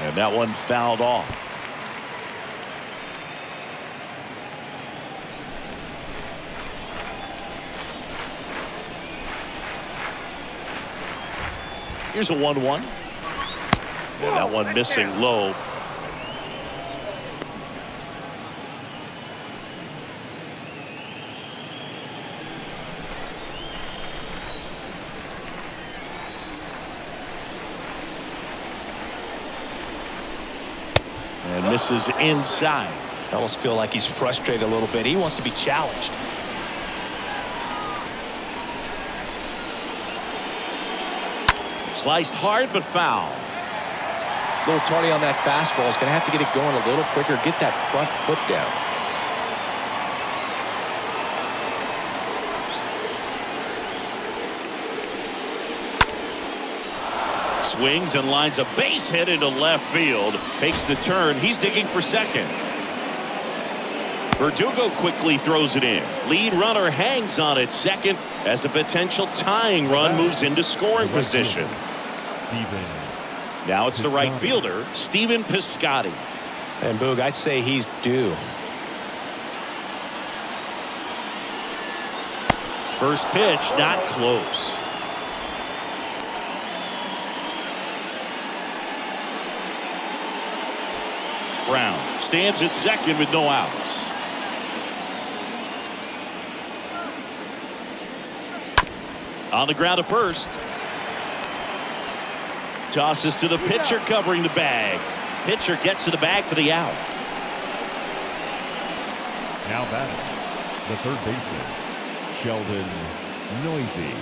And that one fouled off. Here's a 1-1. And that one missing low. And misses inside. I almost feel like he's frustrated a little bit. He wants to be challenged. Sliced hard but foul. A little tardy on that fastball. Is going to have to get it going a little quicker. Get that front foot down. Swings and lines a base hit into left field. Takes the turn. He's digging for second. Verdugo quickly throws it in. Lead runner hangs on at second as the potential tying run moves into scoring position. Now it's the right fielder, Stephen Piscotty. And Boog, I'd say he's due. First pitch, not close. Brown stands at second with no outs. On the ground to first. Tosses to the pitcher covering the bag. Pitcher gets to the bag for the out. Now batting, the third baseman, Sheldon Noisy.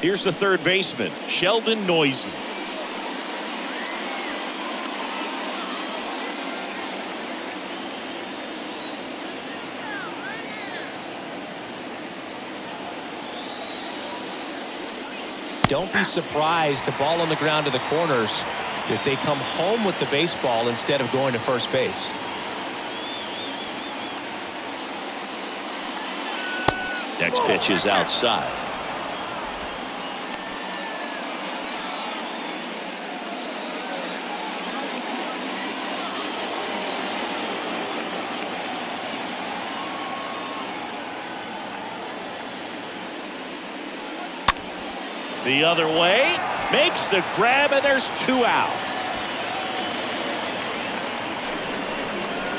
Here's the third baseman, Sheldon Noisy. Don't be surprised to ball on the ground to the corners if they come home with the baseball instead of going to first base. Next pitch is outside. The other way, makes the grab, and there's 2 out.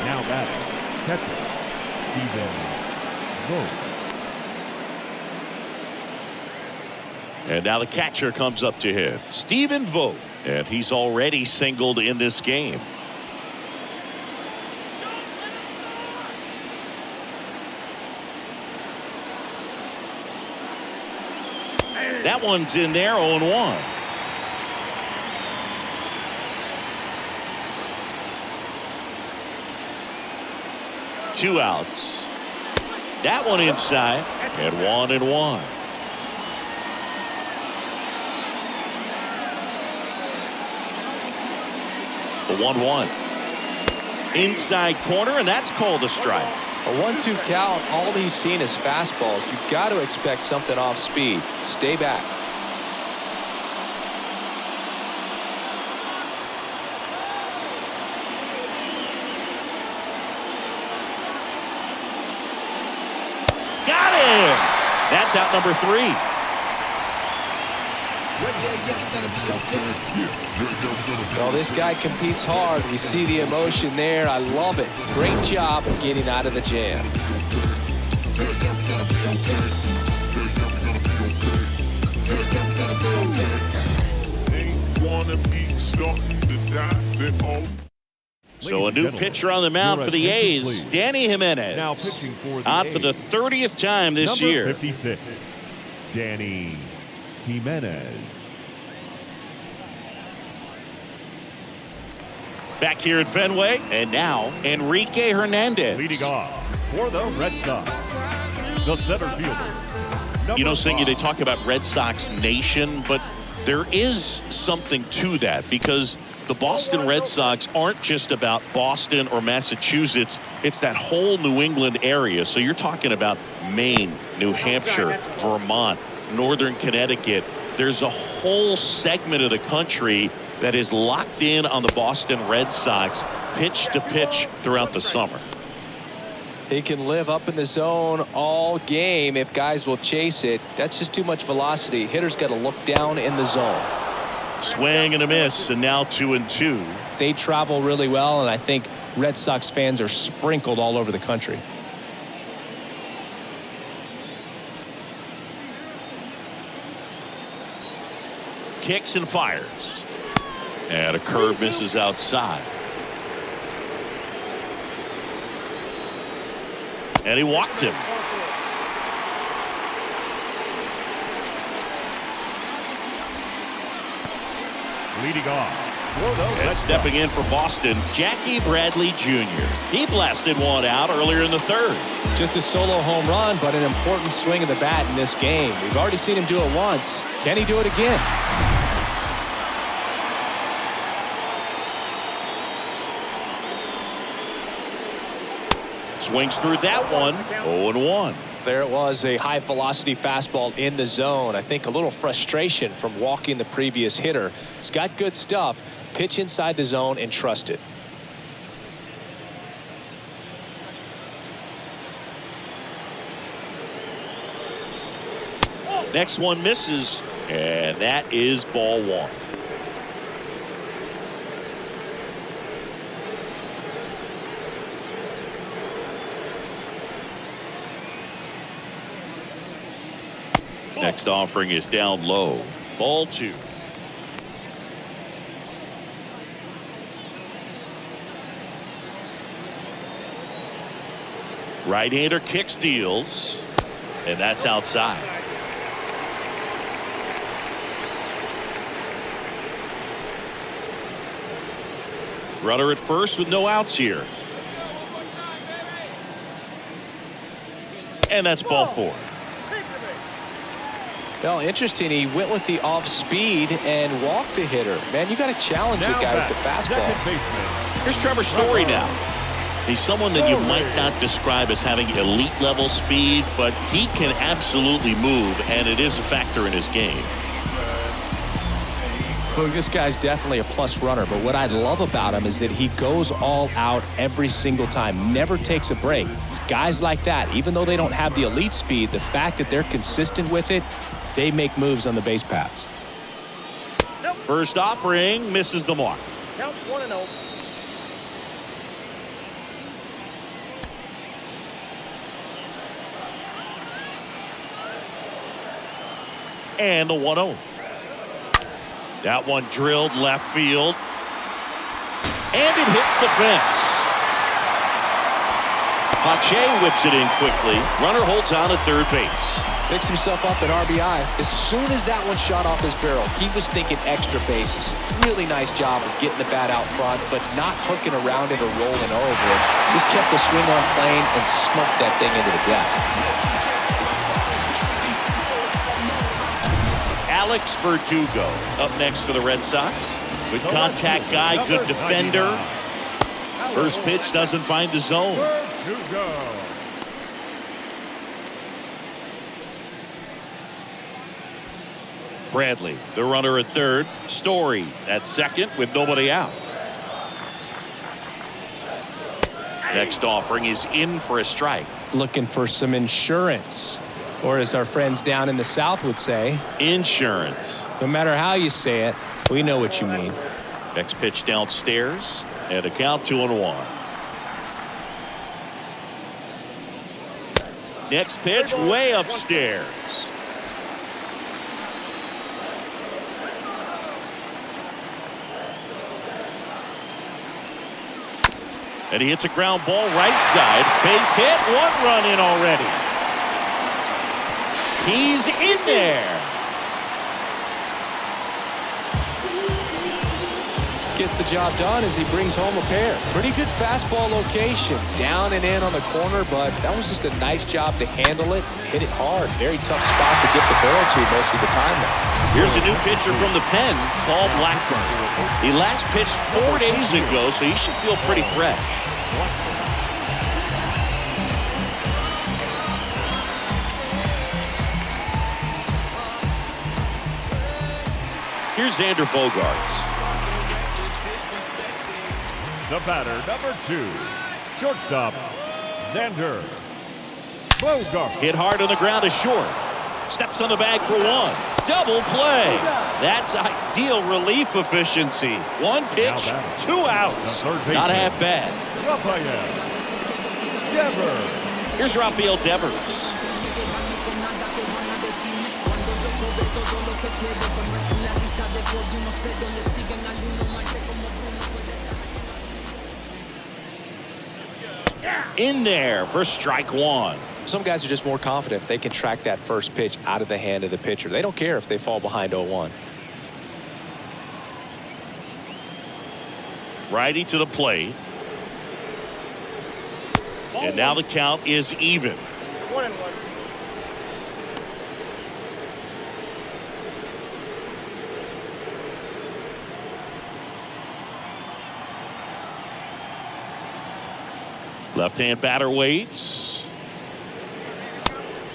Now batting, catcher, Stephen Vogt. And now the catcher comes up to him, Stephen Vogt, and he's already singled in this game. That one's in there, 0-1. Two outs. That one inside, and 1-1. The 1-1. Inside corner, and that's called a strike. A 1-2 count, all he's seen is fastballs. You've got to expect something off speed. Stay back. Got him! That's out number 3. Well, this guy competes hard. We see the emotion there. I love it. Great job of getting out of the jam. So a new pitcher on the mound for the A's, Danny Jimenez. Now pitching for the on A's. for the 30th time this Number year. 56, Danny Jimenez. Back here at Fenway, and now Enrique Hernandez. Leading off for the Red Sox, the center fielder. You know, number Singy, they 5. talk about Red Sox Nation, but there is something to that because the Boston Red Sox aren't just about Boston or Massachusetts. It's that whole New England area. So you're talking about Maine, New Hampshire, Vermont, Northern Connecticut. There's a whole segment of the country that is locked in on the Boston Red Sox pitch to pitch throughout the summer. He can live up in the zone all game if guys will chase it. That's just too much velocity. Hitters got to look down in the zone. Swing and a miss, and now 2-2. They travel really well, and I think Red Sox fans are sprinkled all over the country. Kicks and fires. And a curve misses outside. And he walked him. Leading off for the And Red stepping Sox. in for Boston, Jackie Bradley Jr. He blasted one out earlier in the third. Just a solo home run, but an important swing of the bat in this game. We've already seen him do it once. Can he do it again? Swings through that one. 0-1. There it was, a high velocity fastball in the zone. I think a little frustration from walking the previous hitter. He's got good stuff. Pitch inside the zone and trust it. Next one misses, and that is ball one. Next offering is down low. Ball two. Right-hander kick steals, and that's outside. Runner at first with no outs here. And that's ball four. Well, interesting. He went with the off speed and walked the hitter. Man, you got to challenge the guy with the fastball. Here's Trevor Story now. He's someone that you might not describe as having elite level speed, but he can absolutely move, and it is a factor in his game. Look, this guy's definitely a plus runner, but what I love about him is that he goes all out every single time, never takes a break. It's guys like that, even though they don't have the elite speed, the fact that they're consistent with it, they make moves on the base paths. First offering misses the mark. Count 1-0. And the 1-0. That one drilled left field. And it hits the fence. Pache whips it in quickly. Runner holds on at third base. Picks himself up at RBI. As soon as that one shot off his barrel, he was thinking extra bases. Really nice job of getting the bat out front, but not hooking around it or rolling over it. Just kept the swing on plane and smoked that thing into the gap. Alex Verdugo up next for the Red Sox. Good contact guy, good defender. First pitch doesn't find the zone. Verdugo. Bradley, the runner at third. Story at second with nobody out. Next offering is in for a strike. Looking for some insurance, or as our friends down in the South would say, Insurance. no matter how you say it, we know what you mean. Next pitch downstairs, and a count 2-1. Next pitch way upstairs. And he hits a ground ball right side. Base hit, one run in already. He's in there. Gets the job done as he brings home a pair. Pretty good fastball location. Down and in on the corner, but that was just a nice job to handle it. Hit it hard. Very tough spot to get the barrel to most of the time now. Here's a new pitcher from the pen, Paul Blackburn. He last pitched 4 days ago, so he should feel pretty fresh. Here's Xander Bogaerts. The batter, number 2, shortstop, Xander Bogaerts. Hit hard on the ground is short. Steps on the bag for one. Double play. That's ideal relief efficiency. One pitch, 2 outs. Not half bad. Rafael Devers. Here's Rafael Devers. In there for strike one. Some guys are just more confident if they can track that first pitch out of the hand of the pitcher. They don't care if they fall behind 0-1. Righty to the plate. And now the count is even. 1-1. Left-hand batter waits.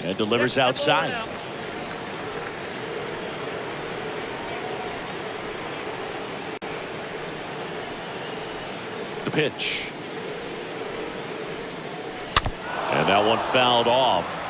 And delivers outside. The pitch. And that one fouled off.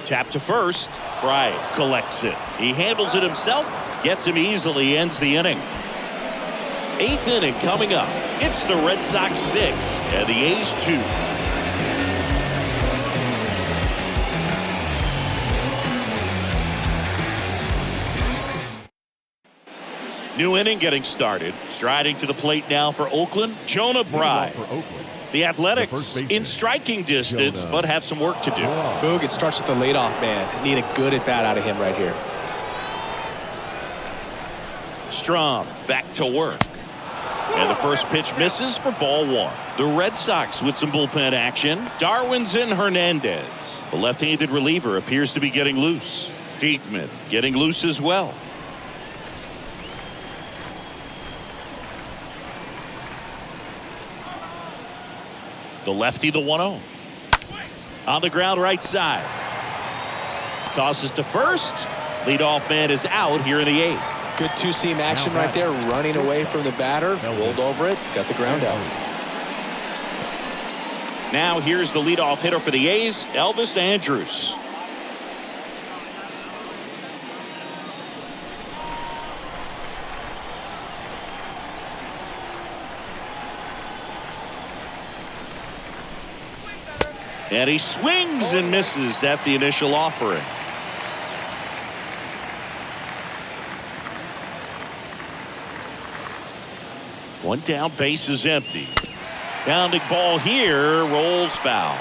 Tap to first. Bryant collects it. He handles it himself. Gets him easily. Ends the inning. 8th inning coming up. It's the Red Sox 6 and the A's 2. New inning getting started. Striding to the plate now for Oakland, Jonah Bride. The Athletics in striking distance, but have some work to do. Boog, it starts with the leadoff man. Need a good at-bat out of him right here. Strom back to work. And the first pitch misses for ball 1. The Red Sox with some bullpen action. Darwinzon Hernandez. The left-handed reliever appears to be getting loose. Diekman getting loose as well. The lefty, the 1-0. On the ground right side. Tosses to first. Leadoff man is out here in the 8th. Good two-seam action right there. Running away from the batter. Rolled over it. Got the ground out. Now here's the leadoff hitter for the A's, Elvis Andrus. And he swings and misses at the initial offering. One down, base is empty. Pounding ball here, rolls foul.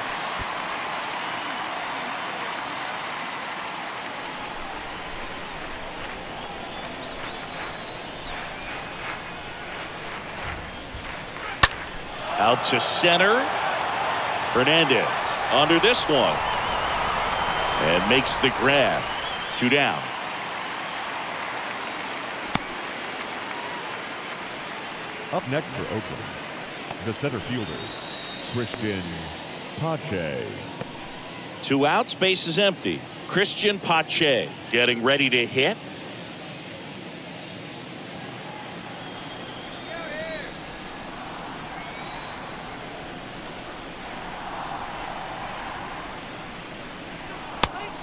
Out to center. Hernandez under this one. And makes the grab. 2 down. Up next for Oakland, the center fielder, Christian Pache. 2 outs, base is empty. Christian Pache getting ready to hit.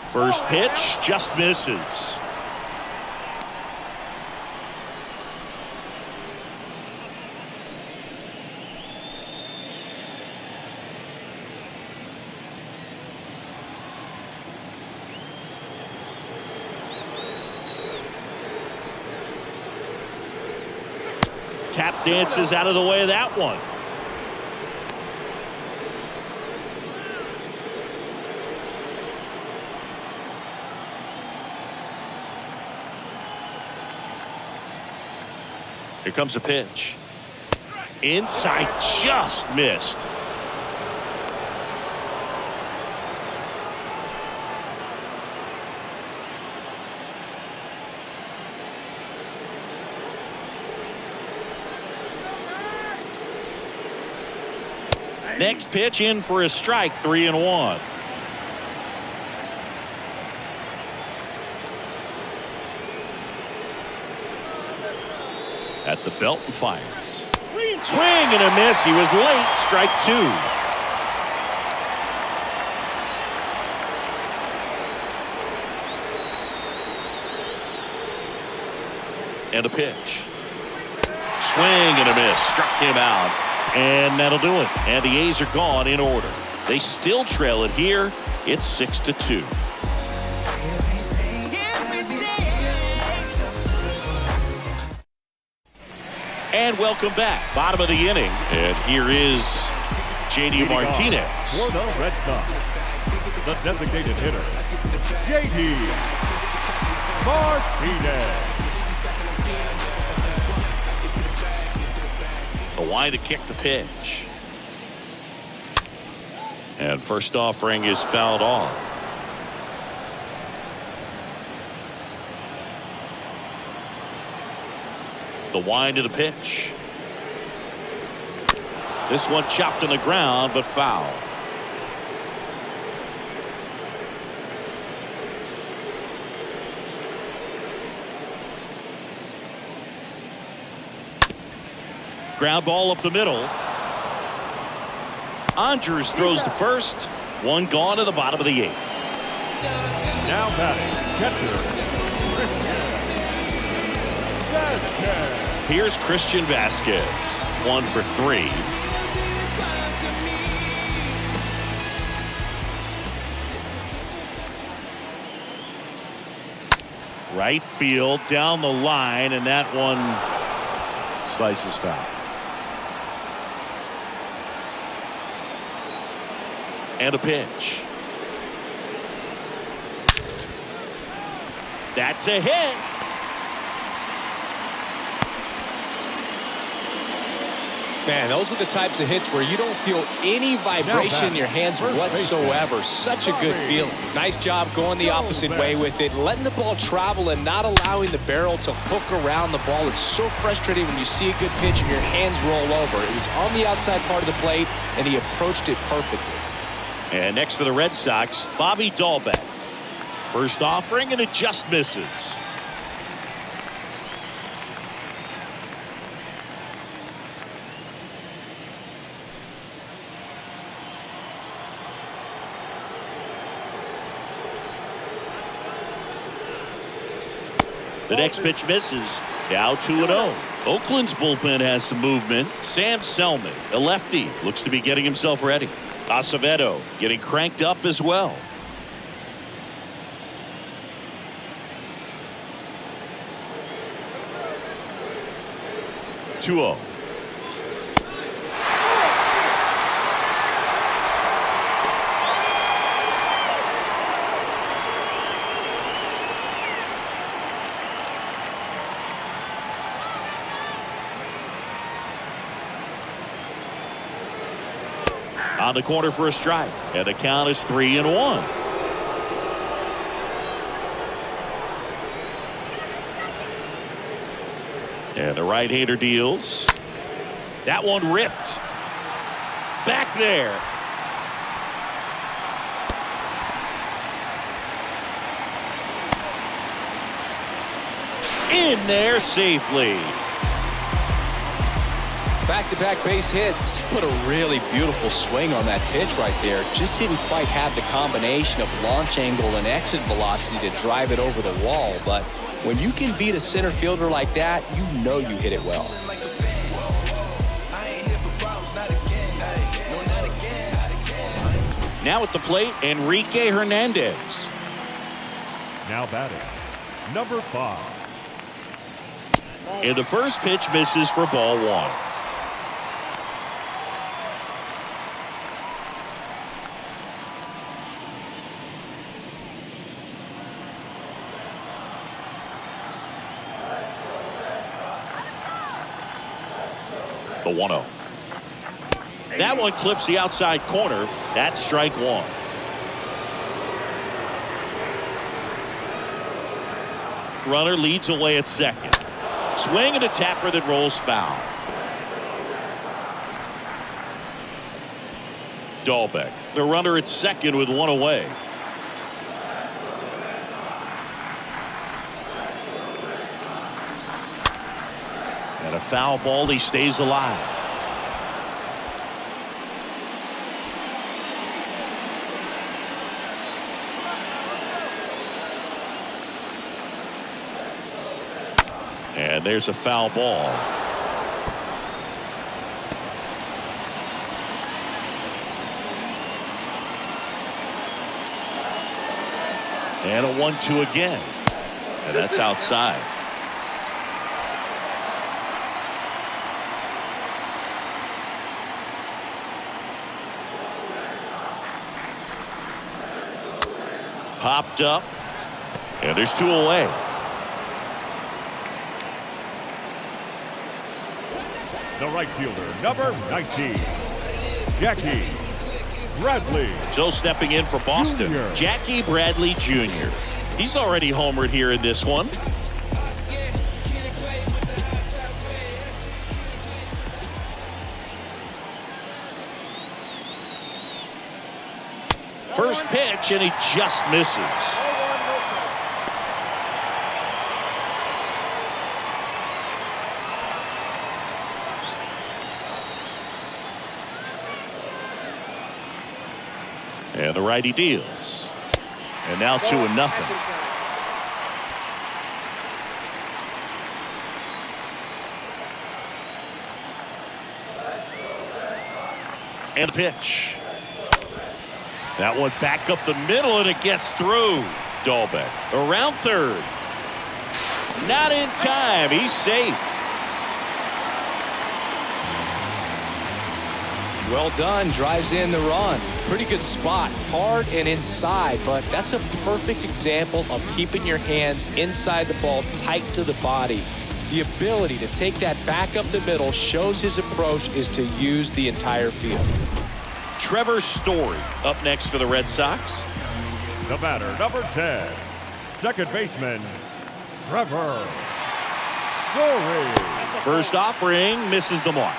First pitch just misses. Tap dances out of the way of that one. Here comes a pitch. Inside, just missed. Next pitch in for a strike, 3-1. At the belt and fires. Swing and a miss. He was late. Strike 2. And a pitch. Swing and a miss. Struck him out. And that'll do it. And the A's are gone in order. They still trail it here. It's 6-2. And welcome back. Bottom of the inning. And here is J.D. Martinez. For the Red Sox, the designated hitter, J.D. Martinez. The wide to kick the pitch. And first offering is fouled off. The wind to the pitch. This one chopped on the ground, but foul. Ground ball up the middle. Andrews throws the first. One gone to the bottom of the 8th. Now batting, catcher, Vasquez. Here's Christian Vasquez. 1 for 3. Right field down the line, and that one slices foul. And a pitch. That's a hit. Man, those are the types of hits where you don't feel any vibration in your hands whatsoever. Such a good feeling. Nice job going the opposite way with it, letting the ball travel and not allowing the barrel to hook around the ball. It's so frustrating when you see a good pitch and your hands roll over. It was on the outside part of the plate, and he approached it perfectly. And next for the Red Sox, Bobby Dahlbeck. First offering, and it just misses. The next pitch misses. Now 2-0. Oakland's bullpen has some movement. Sam Selman, a lefty, looks to be getting himself ready. Acevedo getting cranked up as well. (2-0). On the corner for a strike, and the count is 3-1. And the right-hander deals. That one ripped. Back there. In there safely. Back-to-back base hits. Put a really beautiful swing on that pitch right there. Just didn't quite have the combination of launch angle and exit velocity to drive it over the wall. But when you can beat a center fielder like that, you know you hit it well. Now at the plate, Enrique Hernandez. Now batting, number 5. And the first pitch misses for ball 1. The 1-0. That one clips the outside corner. That's strike 1. Runner leads away at second. Swing and a tapper that rolls foul. Dahlbeck, the runner at second with 1 away. And a foul ball, he stays alive. And there's a foul ball. And a 1-2 again. And that's outside. Popped up. And there's 2 away. The right fielder, number 19, Jackie Bradley. So stepping in for Boston, Jr. Jackie Bradley Jr. He's already homered here in this one. First pitch, and he just misses. And the righty deals. And now 2-0. And the pitch. That one back up the middle, and it gets through. Dahlbeck around third. Not in time. He's safe. Well done. Drives in the run. Pretty good spot. Hard and inside, but that's a perfect example of keeping your hands inside the ball, tight to the body. The ability to take that back up the middle shows his approach is to use the entire field. Trevor Story up next for the Red Sox. The batter, number 10, second baseman, Trevor Story. First offering misses the mark.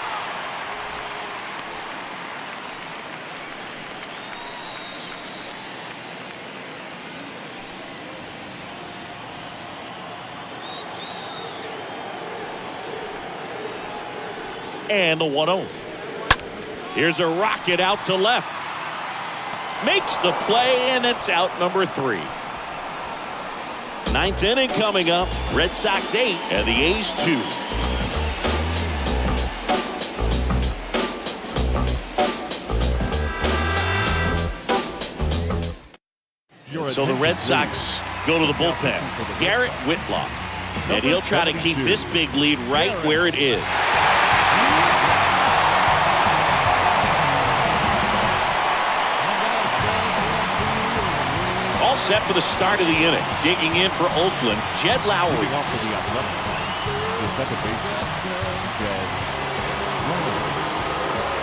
And the 1-0. Here's a rocket out to left. Makes the play, and it's out number 3. Ninth inning coming up. Red Sox 8 and the A's 2. So the Red Sox go to the bullpen. Garrett Whitlock. And he'll try to keep this big lead right where it is. All set for the start of the inning. Digging in for Oakland, Jed Lowry.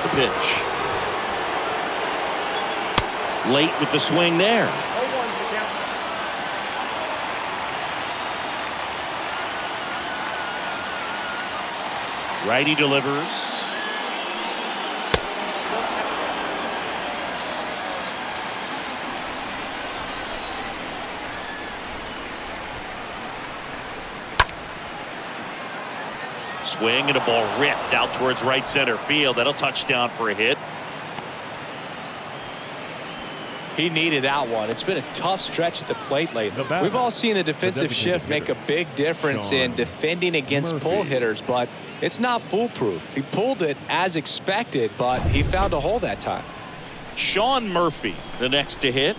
The pitch. Late with the swing there. Righty delivers. Swing and a ball ripped out towards right center field. That'll touch down for a hit. He needed that one. It's been a tough stretch at the plate lately. We've all seen the defensive shift make a big difference in defending against pull hitters, but it's not foolproof. He pulled it as expected, but he found a hole that time. Sean Murphy, the next to hit.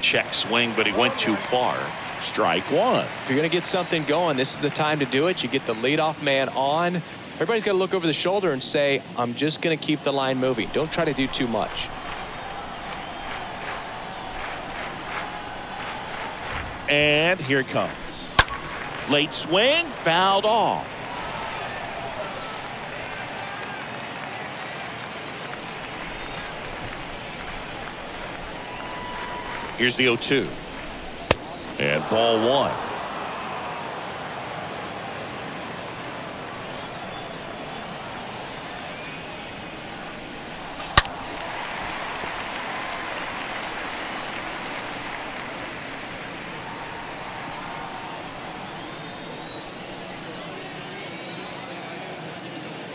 Check swing, but he went too far. Strike 1. If you're going to get something going, this is the time to do it. You get the leadoff man on. Everybody's got to look over the shoulder and say, I'm just going to keep the line moving. Don't try to do too much. And here it comes. Late swing, fouled off. Here's the 0-2. And ball 1.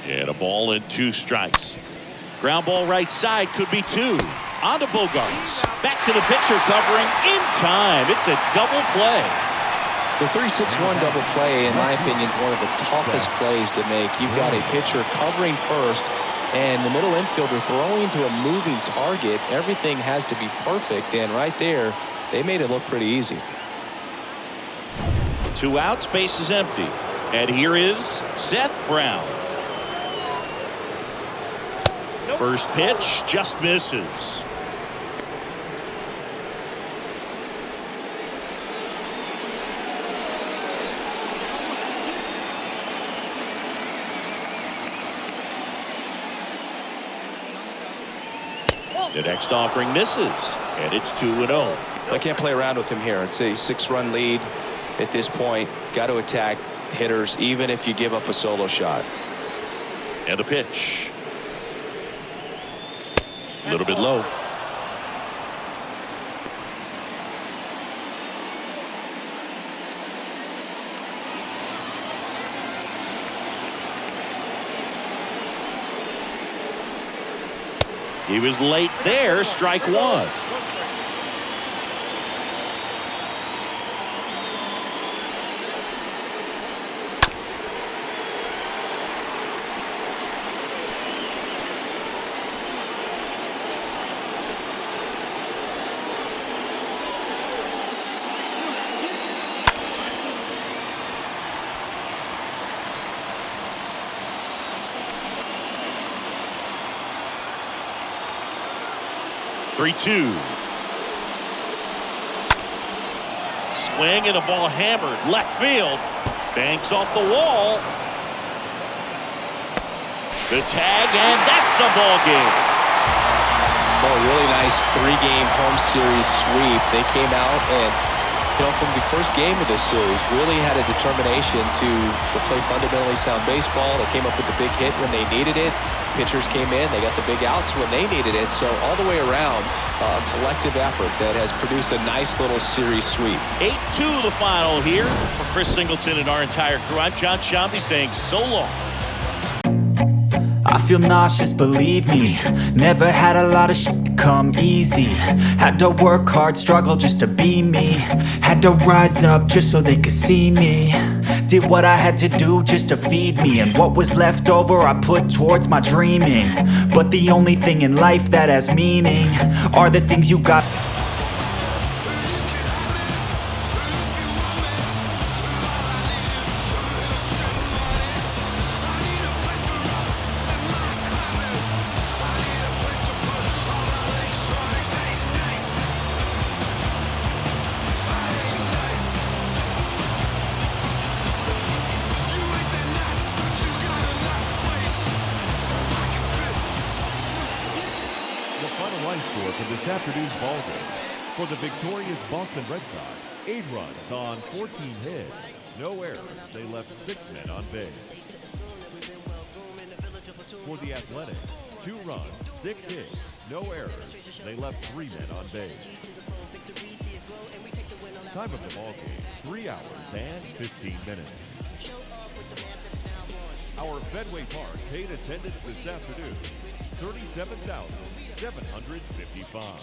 And a ball and 2 strikes. Ground ball right side, could be 2. On to Bogarts. Back to the pitcher, covering in time. It's a double play. The 3-6-1 double play, in my opinion, one of the toughest plays to make. You've got a pitcher covering first and the middle infielder throwing to a moving target. Everything has to be perfect, and right there, they made it look pretty easy. 2 outs, base is empty. And here is Seth Brown. First pitch just misses. The next offering misses, and it's 2-0. I can't play around with him here. It's a 6-run lead at this point. Got to attack hitters, even if you give up a solo shot. And a pitch. A little bit low. He was late there, strike one. Three-two. Swing and a ball hammered left field. Banks off the wall. The tag, and that's the ball game. Oh, really nice 3-game home series sweep. They came out and, from the first game of this series, really had a determination to play fundamentally sound baseball. They came up with the big hit when they needed it. Pitchers came in, they got the big outs when they needed it. So all the way around, a collective effort that has produced a nice little series sweep. 8-2 the final here. For Chris Singleton and our entire crew, I'm John Shambi saying so long. I feel nauseous, believe me. Never had a lot of shit come easy. Had to work hard, struggle just to be me. Had to rise up just so they could see me. Did what I had to do just to feed me. And what was left over I put towards my dreaming. But the only thing in life that has meaning are the things you got. Score for this afternoon's ball game. For the victorious Boston Red Sox, 8 runs on 14 hits, no errors. They left 6 men on base. For the Athletics, 2 runs, 6 hits, no errors. They left 3 men on base. Time of the ball game, 3 hours and 15 minutes. Our Fenway Park paid attendance this afternoon, 37,755.